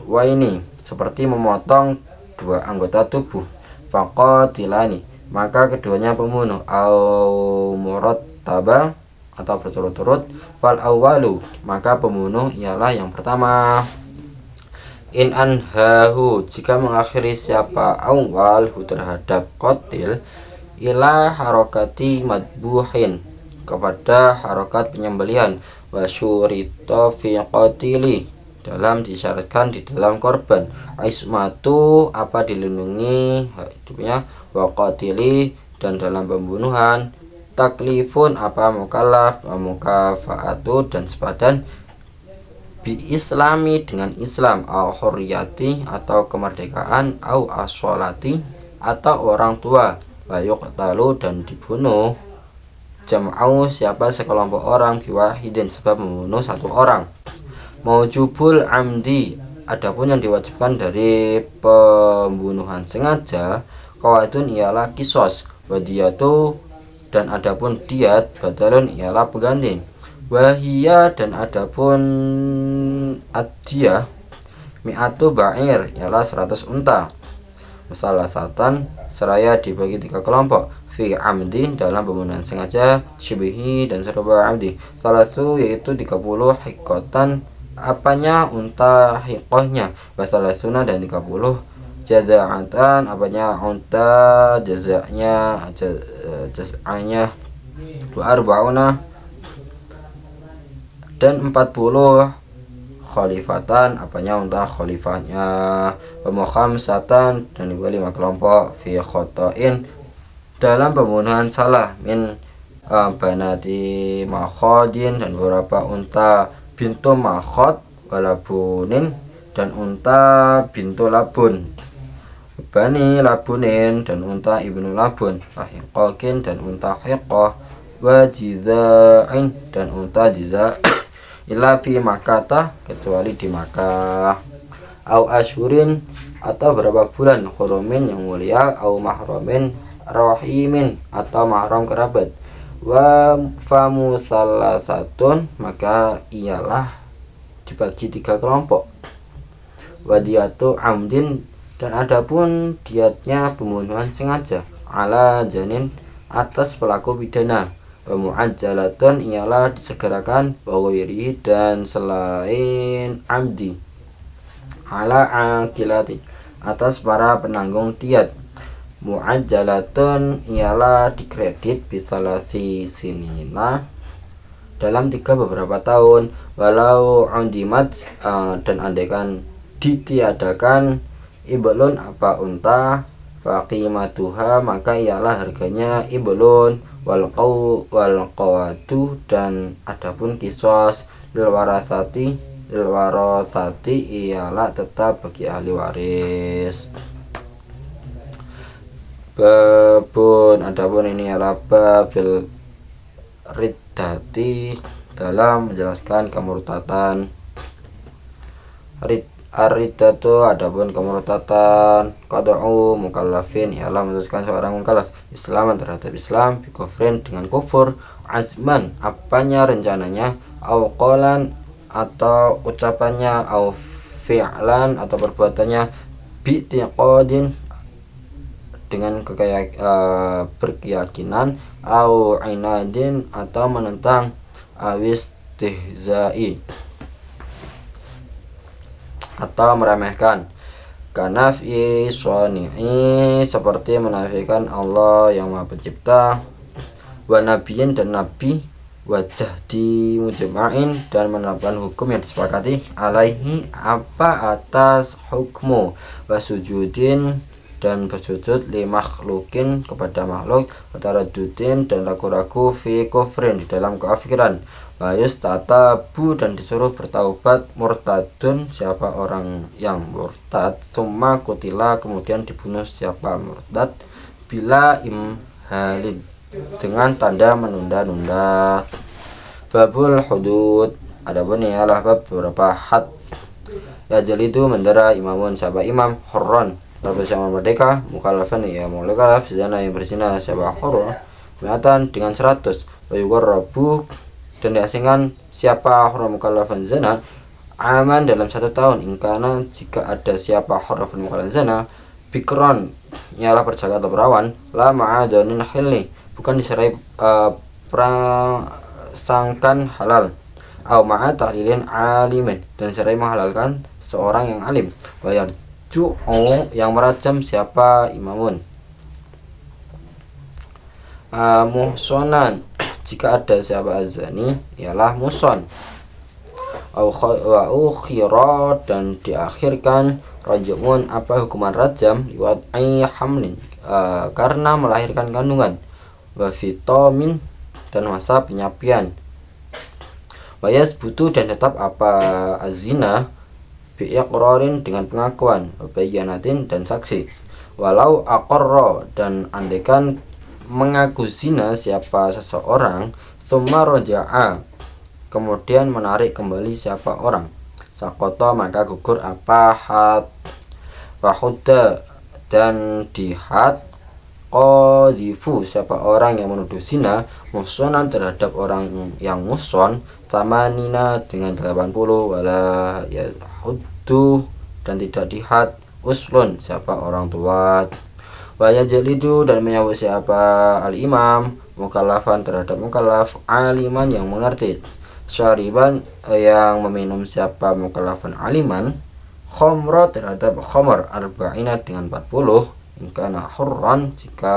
wa ini seperti memotong 2 anggota tubuh, faqatilani maka keduanya pembunuh, au murattaba atau berturut-turut, fal awwalu maka pembunuh ialah yang pertama, In anhahu, jika mengakhiri siapa awalhu terhadap qatil, ila harokati madbuhin, kepada harokat penyembelihan, wa syurita fi qatili, dalam disyaratkan di dalam korban, ismatu, apa dilindungi hidupnya, wa qatili, dan dalam pembunuhan, taklifun, apa mukallaf, wa mukafaatu, dan sepadan, bi islami, dengan Islam, au hurriyati, atau kemerdekaan, au asolati, atau orang tua, wa yuqtalu, dan dibunuh, jam'au, siapa sekelompok orang, biwahidin, sebab membunuh satu orang. Maujubul amdi, adapun yang diwajibkan dari pembunuhan sengaja, qawadun ialah kisos, wadiyatu, dan adapun diat, badalun ialah pengganti, wahia, dan adapun adiyah, mi'atu ba'ir ialah 100 unta, salasatan, seraya dibagi 3 kelompok, fi amdin, dalam pembunuhan sengaja, syibihi, dan serupa amdi, salasu, yaitu 30 hikotan, apanya unta hikohnya, wasalasuna, dan 30 jaza'atan, apanya unta jaza'nya, jaza'anya, wa arba'una, dan 40 khalifatan, apanya unta khalifahnya, wa mukhamsatan, dan dibagi 5 kelompok, fi khotoin, dalam pembunuhan salah, min banati makhodin, dan beberapa unta bintu makhod, walabunin, dan unta bintu labun, bani labunin, dan unta ibnu labun, hiqokin, dan unta hiqoh, wa jiza'in, dan unta jiza' illa fi Makkah, kecuali di Makkah, au ashurin, atau berapa bulan, hurumin, yang mulia, au mahromin, rahimin, atau mahram kerabat, wa famusallasatun, maka ialah dibagi 3 kelompok, wadiyatu amdin, dan adapun diatnya pembunuhan sengaja, ala janin, atas pelaku pidana, wa mu'ajjalatun, ialah disegerakan, wa ghairihi, dan selain amdi, ala akilati, atas para penanggung diat, mu'ajjalatun, ialah dikredit bisalasi sinina, dalam 3 beberapa tahun, walau undimat, dan andaikan ditiadakan, iblun, apa unta, faqimatuha, maka ialah harganya iblun, wal qawatu, dan adapun kisos, lil warasati, ialah tetap bagi ahli waris. Babun, adapun ini adalah babil riddati, dalam menjelaskan kemurtatan. Ar-riddatu, adapun kemurtatan, qad'u mukallafin, ialah memutuskan seorang mukallaf islaman terhadap Islam, bikufrin, dengan kufur, azman, apanya rencananya, au qolan, atau ucapannya, au fi'lan, atau perbuatannya, bi'tiqadin, dengan berkeyakinan, au inadin, atau menentang, awistihza'i, atau meremehkan, kanafi shoni'i, seperti menafikan Allah yang Maha Pencipta, wa nabiyin, dan nabi, wajah di mujma'in, dan menerapkan hukum yang disepakati, alaihi, apa atas hukmu, wa sujudin, dan bersujud, li makhlukin, kepada makhluk, wataradudin, dan ragu-ragu, fi kufrin, di dalam kekafiran, wa yustatabu, dan disuruh bertaubat, murtadun, siapa orang yang murtad, summa kutila, kemudian dibunuh siapa murtad, bila imhalin, dengan tanda menunda-nunda. Babul hudud, adapun ialah bab beberapa had, ya jalidu, mendera, imamun, siapa imam, hurron, berapa siapa merdeka, mukallafan, ya mukallaf, zina, yang berzina, siapa hurron, mi'atan, dengan 100, wa yugarrabu, dan diasingkan siapa hurron mukallafan zina, aman, dalam 1 tahun, ingkana, jika ada siapa hurron mukallafan zina, bikron, ialah perjaka atau perawan, la ma'adonin hilli, bukan diserai prasangkan halal, au ma'a tahlilin alimin, dan diserai menghalalkan seorang yang alim. Wa yarju'u, yang merajam siapa? Imamun. Muhsonan, jika ada siapa azani ialah muhson. Wa ukhira, dan diakhirkan rajumun, apa hukuman rajam, liwat hamlin, karena melahirkan kandungan, wa vitamin, dan masa penyapian. Wayas butuh, dan tetap apa azina biiqrarin, dengan pengakuan, bayanatin, dan saksi. Walau aqarra, dan andekan mengaku zina siapa seseorang, summa roja'a, kemudian menarik kembali siapa orang, sakoto, maka gugur apa had, wahudda, dan dihad qadhifu, siapa orang yang menuduh zina, muhsonan, terhadap orang yang muhson, sama nina, dengan 80, wala yahuddu, dan tidak dihad uslun, siapa orang tua. Waya jelidu, dan menyambut siapa al-imam mukallafan, terhadap mukallaf, aliman, yang mengerti, syariban, yang meminum siapa mukallafan aliman, khomro, terhadap khomr, arba'ina, dengan 40, ingkana hurran, jika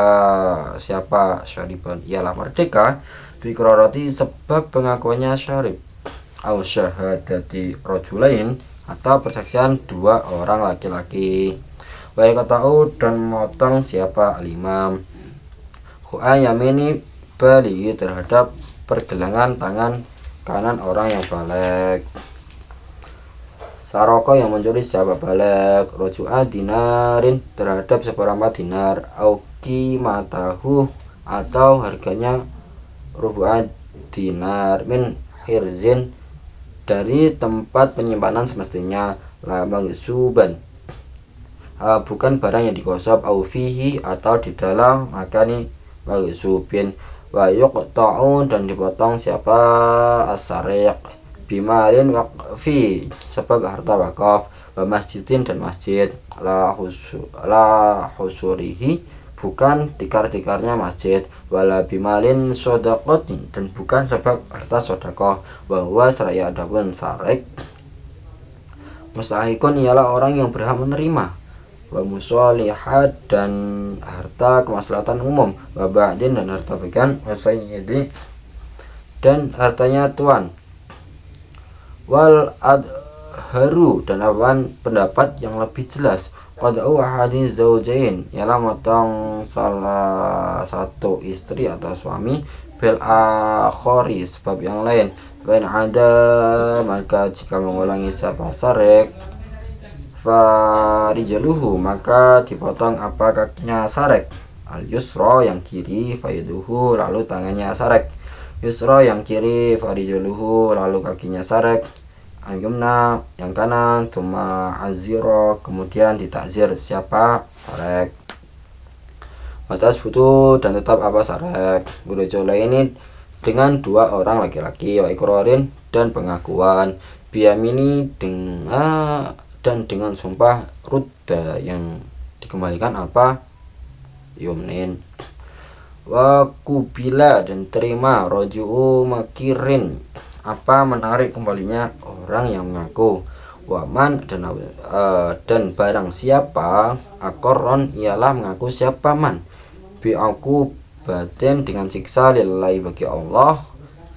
siapa syariban ialah merdeka, biqrarati, sebab pengakuannya syarib, au syahadati rajulain, atau persaksian dua orang laki-laki. Baik tahu, dan memotong siapa al-imam hu'a yamini bali, terhadap pergelangan tangan kanan orang yang balik. Saroko, yang mencuri siapa balik, roju'a dinarin, terhadap seperempat dinar, au qimatahu, atau harganya rubu'a dinar, min hirzin, dari tempat penyimpanan semestinya, la magsuban, bukan barang yang digosok, au fihi, atau di dalam makani magsubin. Wa yuqta'u, dan dipotong siapa as-sariq bimalin waqfi, sebab harta wakaf, wa masjidin, dan masjid, la husurihi, bukan tikar-tikarnya masjid, wala bimalin sodaqatin, dan bukan sebab harta sodakoh, wa huwa seraya adapun sariq mustahikun, ialah orang yang berhak menerima, wa musolihat, dan harta kemaslahatan umum, wa ba'din, dan harta bagian, wa sayyidi, dan hartanya tuan, wal adharu, dan awan pendapat yang lebih jelas, qad'u ahadi zaujain, ialah motong salah satu istri atau suami, bil akhori, sebab yang lain, wa in ada, maka jika mengulangi siapa sarek, farijaluhu, maka dipotong apa kakinya sarek, al yusra, yang kiri, faiduhu, lalu tangannya sarek, yusra, yang kiri, farijaluhu, lalu kakinya sarek, al-yumna, yang kanan, thumma aziro, kemudian ditakzir siapa sarek. Batas butuh, dan tetap apa sarek, burujola ini dengan dua orang laki-laki, wa iqrarin, dan pengakuan, biyamini, dan dengan sumpah, rudda, yang dikembalikan apa yumnin, wa kubila, dan terima, roju'u makirin, apa menarik kembalinya orang yang mengaku, waman, dan barang siapa akoron, ialah mengaku siapa man, bi'aku batin, dengan siksa, lillahi, bagi Allah,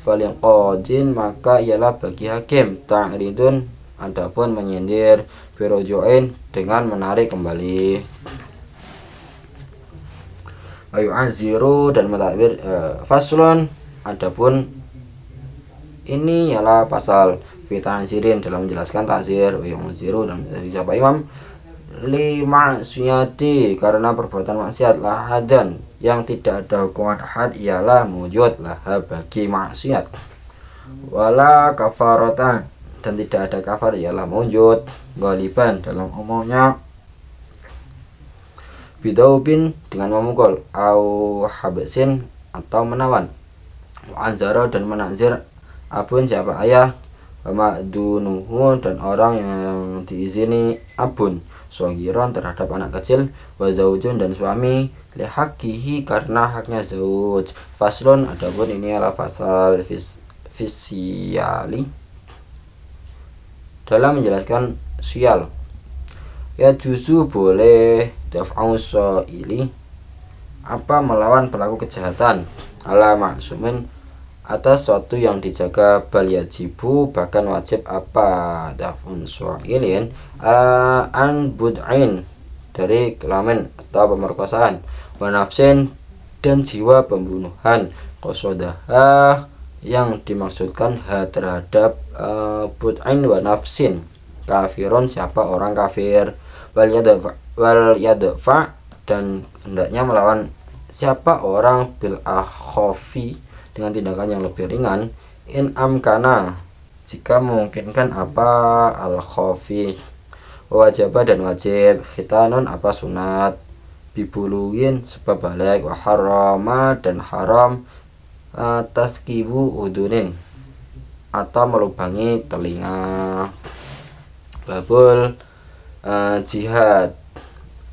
faliqadin, maka ialah bagi hakim, ta'ridun, adapun menyindir, birojoin, dengan menarik kembali, ayu aziru, dan mentakbir. Faslon, adapun ini ialah pasal fitanzirin, dalam menjelaskan takzir, yang ziru, dan dari siapa imam, lima maksiyati, karena perbuatan maksiat, lahadan, yang tidak ada hukuman had, ialah mujud laha, bagi maksiat, wala kafaratan, dan tidak ada kafar, ialah mujud, galiban, dalam umumnya, bidaubin, dengan memukul, au habsin, atau menawan, anzaro, dan menakzir, abun, siapa ayah, ma'dunuhu, dan orang yang diizini abun, sogiron, terhadap anak kecil, wa zaujun, dan suami, lihakihi, karena haknya zauj. Faslun, adapun ini adalah fasal fisiali, dalam menjelaskan sial. Ya juzu boleh daf'u ili apa melawan pelaku kejahatan ala maksumin atas suatu yang dijaga, bal yajibu bahkan wajib apa daf'un su'ilin an bud'in dari kelamin atau pemerkosaan, wa nafsin dan jiwa pembunuhan, qasadaha yang dimaksudkan terhadap bud'in wa nafsin kafirun siapa orang kafir, wal yadfa dan hendaknya melawan siapa orang bil akhafi dengan tindakan yang lebih ringan, in amkana jika memungkinkan apa al khafi, wajibah dan wajib, khitanun apa sunat, bibuluin sebab balik, wa harama dan haram, taskibu udunin atau melubangi telinga. Babul jihad,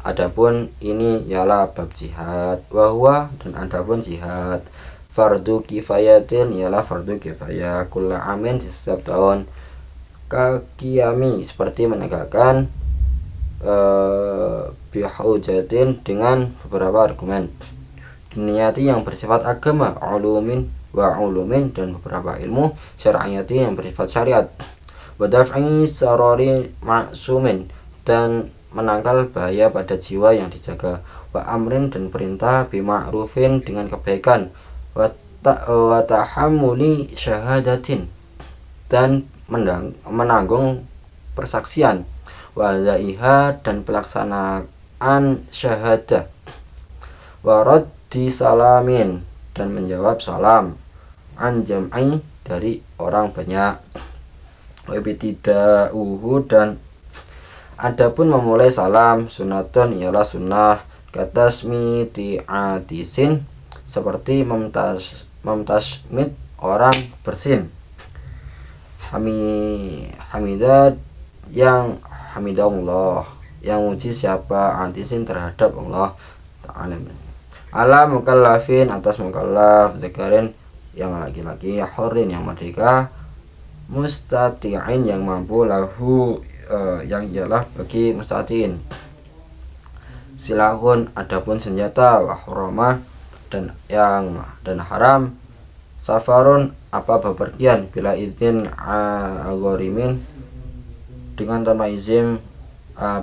adapun ini ialah bab jihad, wahwa dan adapun jihad fardu kifayatin ialah fardu kifayah kulla amin di setiap tahun, kakiyami seperti menegakkan bihujatin dengan beberapa argumen, dunyati yang bersifat agama, ulumin wa ulumin dan beberapa ilmu, syar'iyati yang bersifat syariat, wadaf'i sarari ma'sumin dan menangkal bahaya pada jiwa yang dijaga, wa amrin dan perintah bima'rufin dengan kebaikan, wa tahammuli syahadatin dan menanggung persaksian, wa zaiha dan pelaksanaan syahadah, wa raddi salamin dan menjawab salam, an jam'i dari orang banyak, wa ibtida'uhu dan adapun memulai salam sunatun ialah sunnah, katasmi ti'atisin seperti memtasmid orang bersin, hamidah yang hamidallah yang muji siapa, antisin terhadap Allah ta'ala, ala mukallafin atas mukallaf, zakarin yang laki-laki, hurrin yang merdeka, mustati'in yang mampu, lahu yang ialah bagi mustatiin, silahun adapun senjata, wa hurama dan haram, safarun apa bepergian, bila izin aghorimin dengan tanpa izin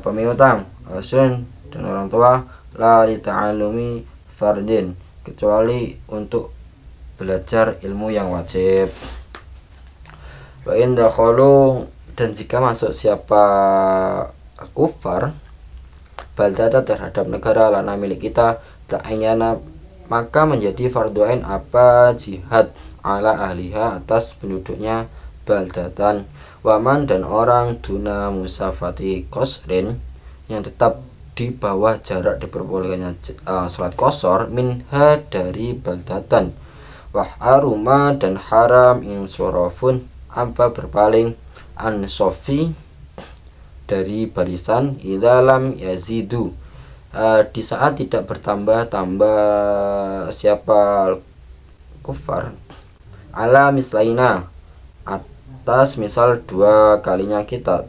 pemiutang, asun dan orang tua, la li ta'alumi fardin kecuali untuk belajar ilmu yang wajib, wa in dakhalu dan jika masuk siapa kufar baldata terhadap negara lana milik kita, ta'ayyana maka menjadi fardu ain apa jihad ala ahliha atas penduduknya baldatan, waman dan orang duna musafati qasrin yang tetap di bawah jarak diperbolehkannya sholat qasar minha dari baldatan, waharuma dan haram insurafun apa berpaling, an sofi dari barisan, idalam yazidu di saat tidak bertambah-tambah siapa kufar, ala mislaina atas misal dua kalinya kita,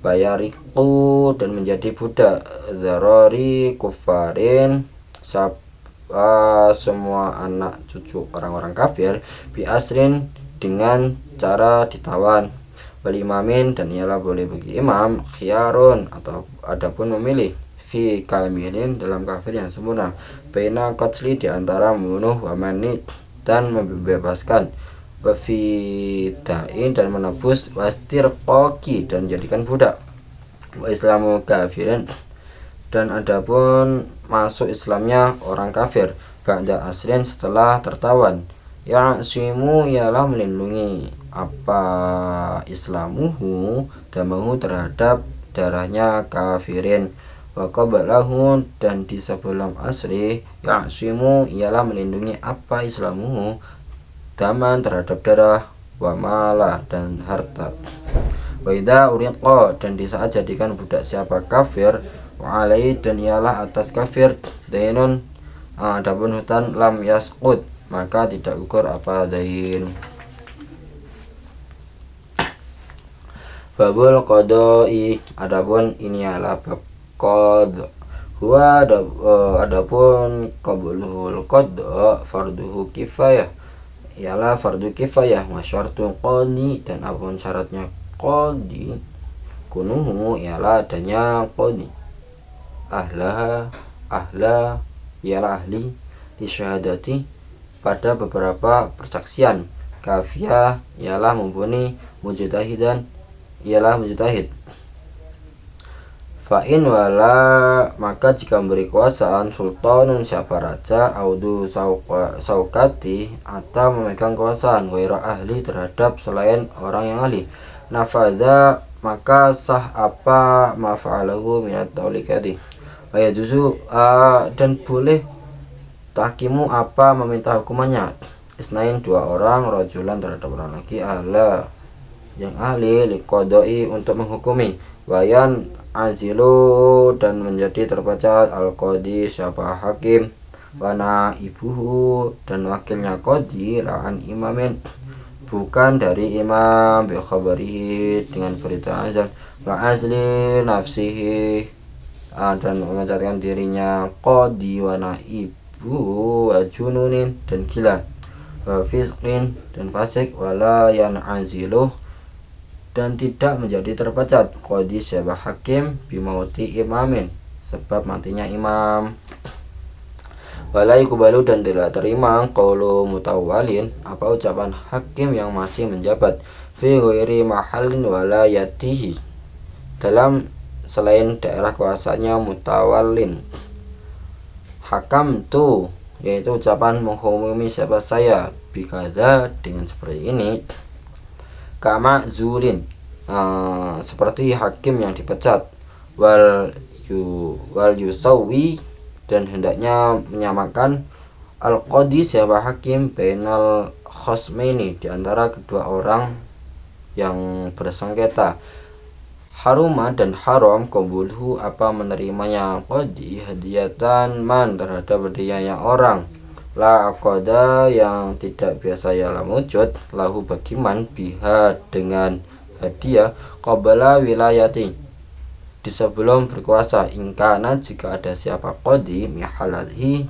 bayariku dan menjadi budak, zarori kufarin semua anak cucu orang-orang kafir, biasrin dengan cara ditawan, walimamin dan ialah boleh bagi imam, khiyarun atau adapun memilih, fi kamilin dalam kafir yang sempurna, baina qatli di antara membunuh, wa mani dan membebaskan, wa fi da'in dan menebus, wastir qoki dan menjadikan budak, wa islamu kafirin dan adapun masuk Islamnya orang kafir, ba'da asrin setelah tertawan, ya'simu ialah melindungi apa islamuhu damahu terhadap darahnya kafirin, wa qablahu dan di sebelum asri, ya'simu ialah melindungi apa islamuhu daman terhadap darah, wa mala dan harta, wa idza uriqa dan di saat jadikan budak siapa kafir, wa alai dan ialah atas kafir, dainun adapun hutan, lam yasqut maka tidak gugur apa dain. Babul qadai, adapun ini adalah bab qad. Adapun qabulul qada farduhu kifayah, ialah fardu kifayah, wa syartu qadi, dan apapun syaratnya qadi kunuhu ialah adanya qadi. Ahla ialah ahli di syahadati pada beberapa persaksian. Kafiyah ialah mumpuni. Mujtahidan ialah mujtahid. Fa'in wala, maka jika memberi kekuasaan sultanun siapa raja, audu saukati, atau memegang kekuasaan waira ahli terhadap selain orang yang ahli, nafadha, maka sah apa mafa'alahu minat taulikati, wa yajuzu, dan boleh tahkimu apa meminta hukumannya, isnain dua orang, rajulan terhadap orang lagi, ahla yang ahli, liqadai untuk menghukumi, wayan azilu, dan menjadi terpecat, al-qadi siapa hakim, wana ibuhu, dan wakilnya qadi, la'an imamin bukan dari imam, bi khabarihi dengan berita azan, wa azli nafsihi, dan memecatkan dirinya qadi, wana ibu, wa jununin, dan gila, wa fisqin, dan fasik, wala yan aziluh, dan tidak menjadi terpecat qadi siapa hakim, bimauti imamin, sebab matinya imam, wala yuqbalu, dan tidak terima qaulu mutawalin, apa ucapan hakim yang masih menjabat, fi ghairi mahallin walayatihi, dalam selain daerah kuasanya mutawallin. Hakam tu, yaitu ucapan menghukumi siapa saya, bikada, dengan seperti ini, kama zurin, seperti hakim yang dipecat, wal yusawi, dan hendaknya menyamakan al-qadi siapa hakim, bainal khosmaini, di antara kedua orang yang bersengketa, haruma, dan haram qabulhu apa menerimanya qadi, hadiyatan man, terhadap hadiahnya orang, la aqada, yang tidak biasa ialah wujud, lahu bagiman, biha, dengan hadiah, qabala wilayati, di sebelum berkuasa, ingkana, jika ada siapa qadi, mihalalihi,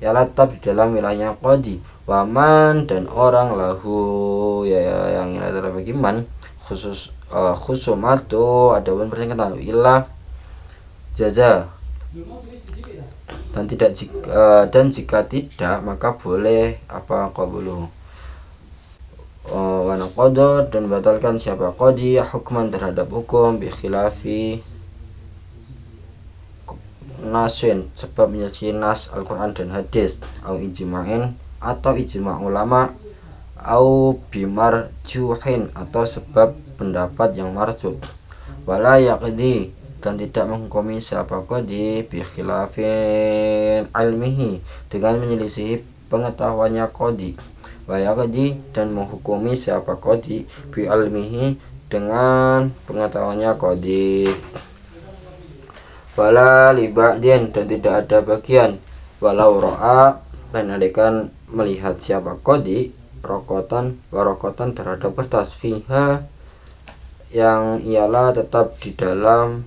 ialah tetap di dalam wilayahnya qadi, waman, dan orang, lahu, yang ialah bagiman, khusus khusumatu, adapun persengketaan, ilah jaza, dan jika tidak, maka boleh apa qabulu, wa naqada, dan batalkan siapa qadi, hukman, terhadap hukum, bi khilafi nasin, sebab menyelisih nas Al-Quran dan hadis, au ijma'in, atau ijma' ulama, au bimarjuhin, atau sebab pendapat yang marjuh, wala yaqdi, dan tidak menghukumi siapa qadi, bi khilafin ilmihi, dengan menyelisih pengetahuannya qadi, wa yaqdi, dan menghukumi siapa qadi, bi ilmihi, dengan pengetahuannya qadi, wala liba'din, dan tidak ada bagian, walau ro'a, dan adekan melihat siapa qadi, warokotan terhadap kertas, fiha, yang ialah tetap di dalam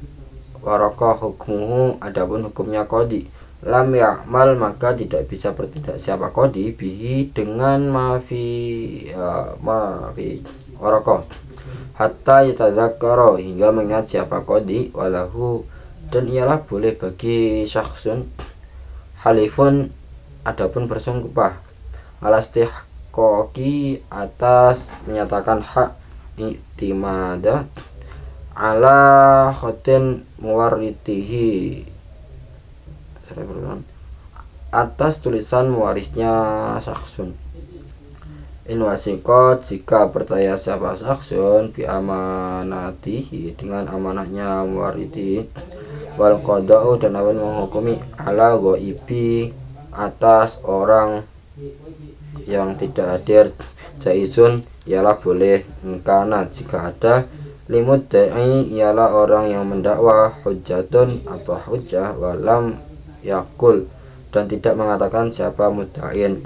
warokoh, hukmuhu, adapun hukumnya qadi, lam ya'mal, maka tidak bisa bertindak siapa qadi, bihi, dengan mafi warokoh, hatta yatadzakkara, hingga mengingat siapa qadi, walahu, dan ialah boleh bagi syakhsun, halifun, adapun bersumpah, alastihqaqi, atas menyatakan hak, i'timada, ala khotin muwarritihi, atas tulisan mewarisnya syakhsun, in wasikot, jika percaya siapa syakhsun, bi amanatihi, dengan amanahnya muwarriti, wal qada'u, dan awan menghukumi, ala ghaibi, atas orang yang tidak hadir, jaizun, ialah boleh, engkana, jika ada, limudda'i, ialah orang yang mendakwa, hujjatun, atau hujjah, walam yakul, dan tidak mengatakan siapa mudda'in,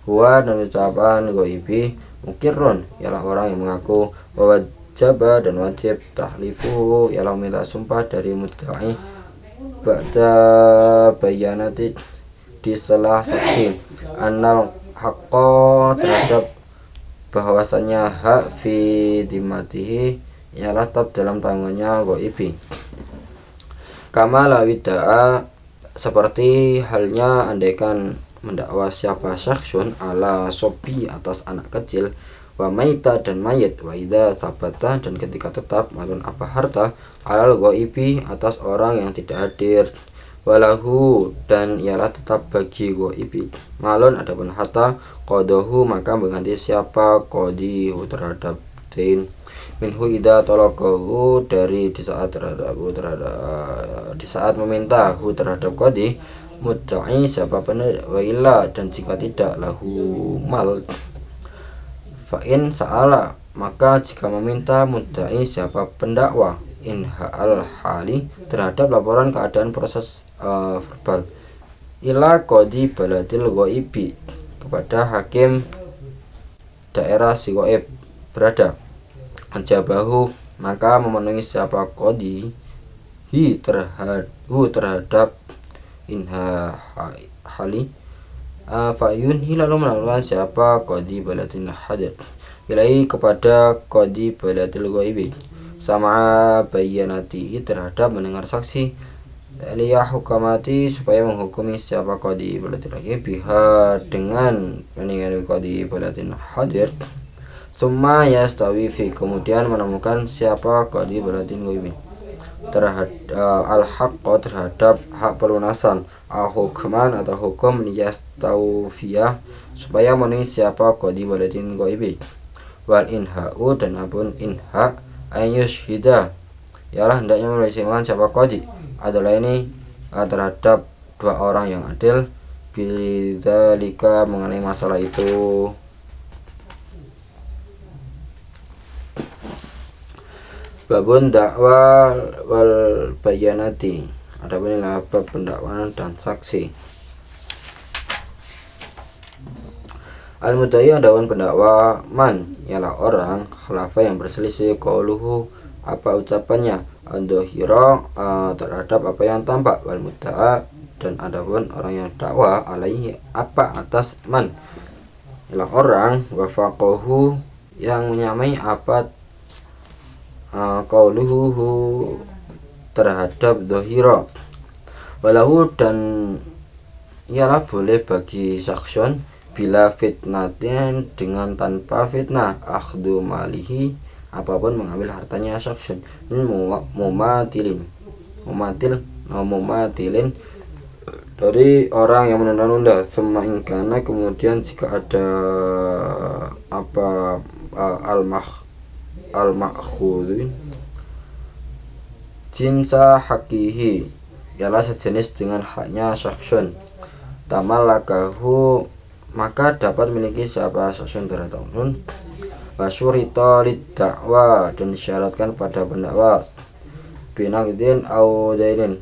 huwa, dan ucapan ghaibi, mukirrun, ialah orang yang mengaku, Jaba dan wajib tahlifu ialah minta sumpah dari mudda'i ba'da bayanati di setelah saksi annal haqqo terhadap bahwasanya hak fi dimatihi ialah tetap dalam tangannya ghaibi. Kama lawida'a seperti halnya andaikan mendakwa siapa syakhsun ala sobi atas anak kecil wa maita dan mayit wa idza sabata dan ketika tetap malun apa harta alal ghaibi atas orang yang tidak hadir walahu dan ialah tetap bagi ghaibi malun adapun harta qadahu maka mengganti siapa qadihu terhadap dain minhu idza talaqahu dari di saat meminta hu terhadap qadi mudda'i siapa wa illa dan jika tidak lahu mal fa'in sa'ala maka jika meminta mudda'i siapa pendakwa inha al hali terhadap laporan keadaan proses verbal ila qadi baladil ghaibi kepada hakim daerah si ghaib berada ajabahu maka memenuhi siapa qadi terhadap inha hali fayunhi lalu melakukan siapa qadi baladil hadir ilai kepada qadi baladil ghaibi sama bayanati terhadap mendengar saksi liya hukamati supaya menghukumi siapa qadi baladil ghaibi dengan mendengar qadi baladil hadir summa yastawi fi kemudian menemukan siapa qadi baladil ghaibi terhadap al-haqqo terhadap hak pelunasan hukman atau hukum liyastawfiyah supaya memenuhi siapa qadi baladil ghaibi wal inha'u dan apun inha ayyushhida ialah hendaknya mempersaksikan siapa qadi adalah ini terhadap dua orang yang adil bidzalika mengenai masalah itu. Babun dakwah wal bayanati adapun bab pendakwaan dan saksi. Al-mudda'i adapun pendakwa man ialah orang khalafa yang berselisih qauluhu apa ucapannya andhira terhadap apa yang tampak wal mudda'a dan adapun orang yang dakwa alaihi apa atas man ialah orang wafaqahu yang menyamai apa qauluhu terhadap dhahira walahu dan ialah boleh bagi saksun bila fitnatin dengan tanpa fitnah akhdu malihi apapun mengambil hartanya saksun mumatilin dari orang yang menunda-nunda semaingkana kemudian jika ada apa al-ma'khudhin jinsa hakihi ialah sejenis dengan haknya saksun tamallakahu maka dapat memiliki siapa saksun terhadap nun wasyurita lid-da'wa dan disyaratkan pada pendakwa binaqdin au dainin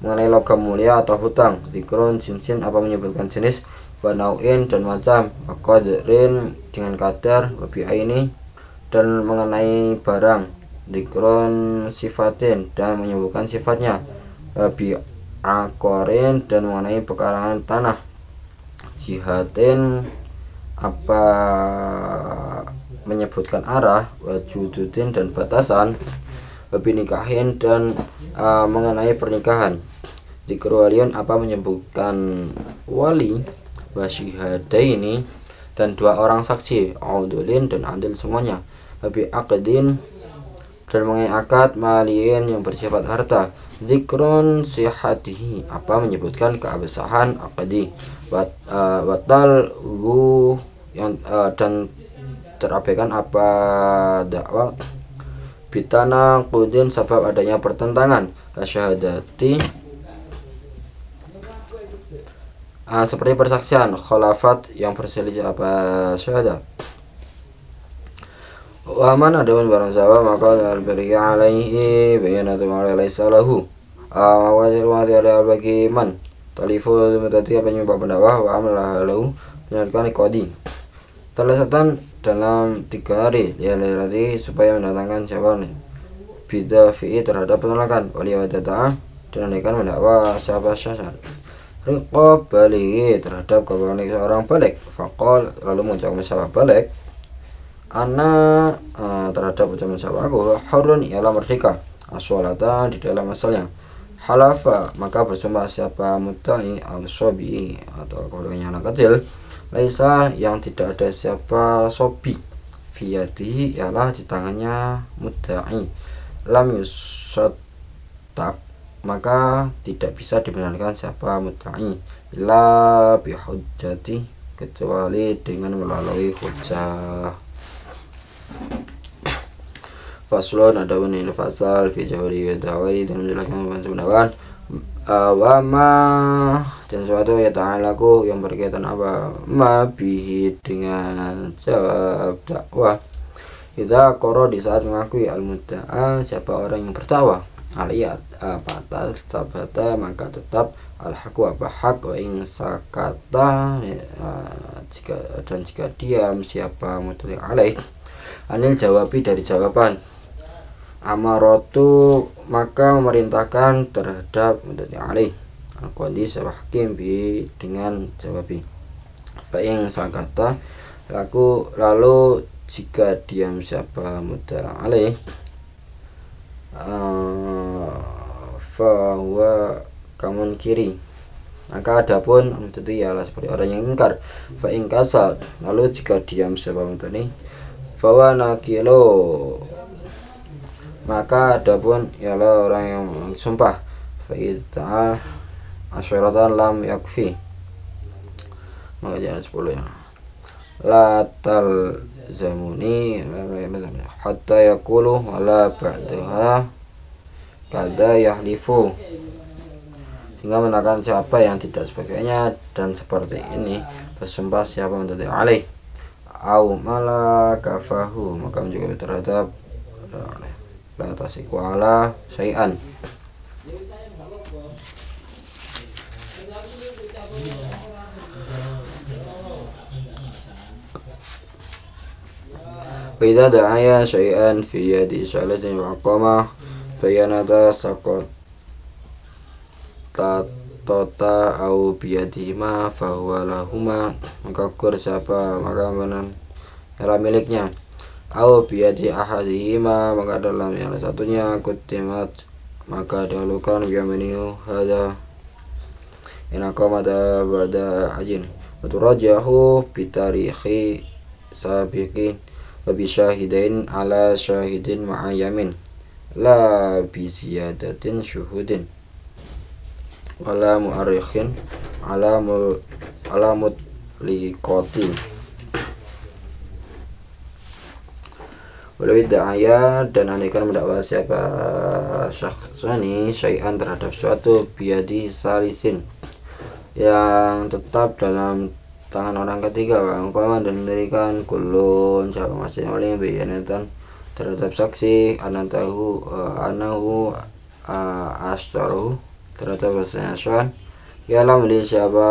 mengenai logam mulia atau hutang zikrun jinsin apa menyebutkan jenis wanauin dan macam qadrin dengan kadar lebih ini dan mengenai barang zikrun sifatin dan menyebutkan sifatnya bi aqarin dan mengenai pekarangan tanah jihatin apa menyebutkan arah wajududin dan batasan binikahin dan mengenai pernikahan zikru waliun apa menyebutkan wali wasyihadaini dan dua orang saksi audulin dan adil semuanya bi aqdin dan mengenai akad maliin yang bersifat harta zikrun sihatihi apa menyebutkan keabsahan aqdi batal yang dan terabaikan apa dakwah bitana qudin sebab adanya pertentangan kasyahadati seperti persaksian khalafat yang berselisih apa syahadat wa man adawan barang sawa maka al-bari alaihi bayanatu ma laysa lahu wa wajib bagi man talifu mutati apa nyumpah pendakwah wa amlah lahu menyatakan qadi salasatan dalam 3 hari ya lerati supaya mendatangkan jawaban bidafi'i terhadap penolakan wali wadata'a dan andaikan mendakwa siapa syasar riqab balighi terhadap kebalik seorang balik faqal lalu mengucapkan siapa balik ana terhadap ucapan siapa aku hurun ialah merdeka aswalata di dalam asalnya halafa maka bersumpah siapa mudda'i al-sobi atau golongannya anak kecil laisa yang tidak ada siapa sobi fiyadihi ialah di tangannya mudda'i lam yusaddaq maka tidak bisa dibenarkan siapa mudda'i bila bihujjati kecuali dengan melalui hujjah. Faslon ada ini fasal fi jawari dawai dan menjelaskan pendapat wama dan suatu ya ta'alaku yang berkaitan apa ma bihi dengan jawab dakwah idza qara di saat mengakui al-mudda'a siapa orang yang berdakwah aliyat atas tabata maka tetap al-haqu apa hak wa in sakata jika diam siapa mudda'i alaih anil jawabi dari jawaban amaratu maka memerintahkan terhadap mudda'i alaih al-qadi sebagai hakim bi dengan jawabi fa in sakata lalu jika diam siapa mudda'i alaih fahuwa kamun kiri maka adapun itu ialah seperti orang yang ingkar fa in kasal lalu jika diam siapa mudda'i fahuwa nakilo maka adapun ialah orang yang sumpah fa idza asyaratan lam yakfi maka jangan 10 ya latal zamuni hatta yaqulu wala ba'daha kada yahlifu sehingga menakan siapa yang tidak sebagainya dan seperti ini bersumpah siapa mudda'i alaih au mala kafahu maka mencukupi terhadap la tasiku ala syai'an wa idza da'aya syai'an fi yadi syalasin wa qama bayanata saqat tota au biyadihima fahuwa lahuma maka kur siapa maka era miliknya au biyadi ahadihima maka dalam yang satunya kutimat maka dahulukan biyaminihu hada inaqamada ba'da ajin wa turajahu bitarikhi sabiqin wa bisyahidain ala syahidin ma'ayamin la biziyadatin syuhudin wala mu'arikhin alamut liqatin walau da'aya dan andaikan mendakwa siapa syakhsani syai'an terhadap suatu biyadi salisin yang tetap dalam tangan orang ketiga wa'angkaman dan mendirikan kulun siapa masing oleh bayanatan terhadap saksi anahu asyaruh terhadap bahasanya aswan ialah melihat siapa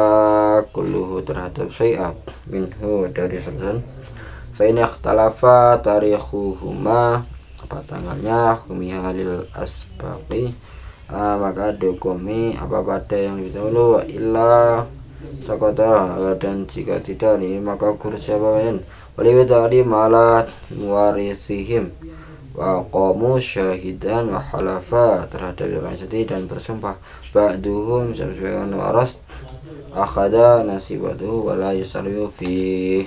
kulluhu terhadap syai'ah minhu dari saksi fa in ikhtalafa tarikhuhuma apa tanggalnya hukmi halil asbaqi maka dihukumi apa pada yang lebih dahulu wa illa sakota dan jika tidak nih maka kursi siapa lain wali dari malah warisihim wa qamu syahidan wa halafa terhadap orang sedih dan bersumpah ba'duhum sebagian waras akhada nasibatuhu wa la yusallu fi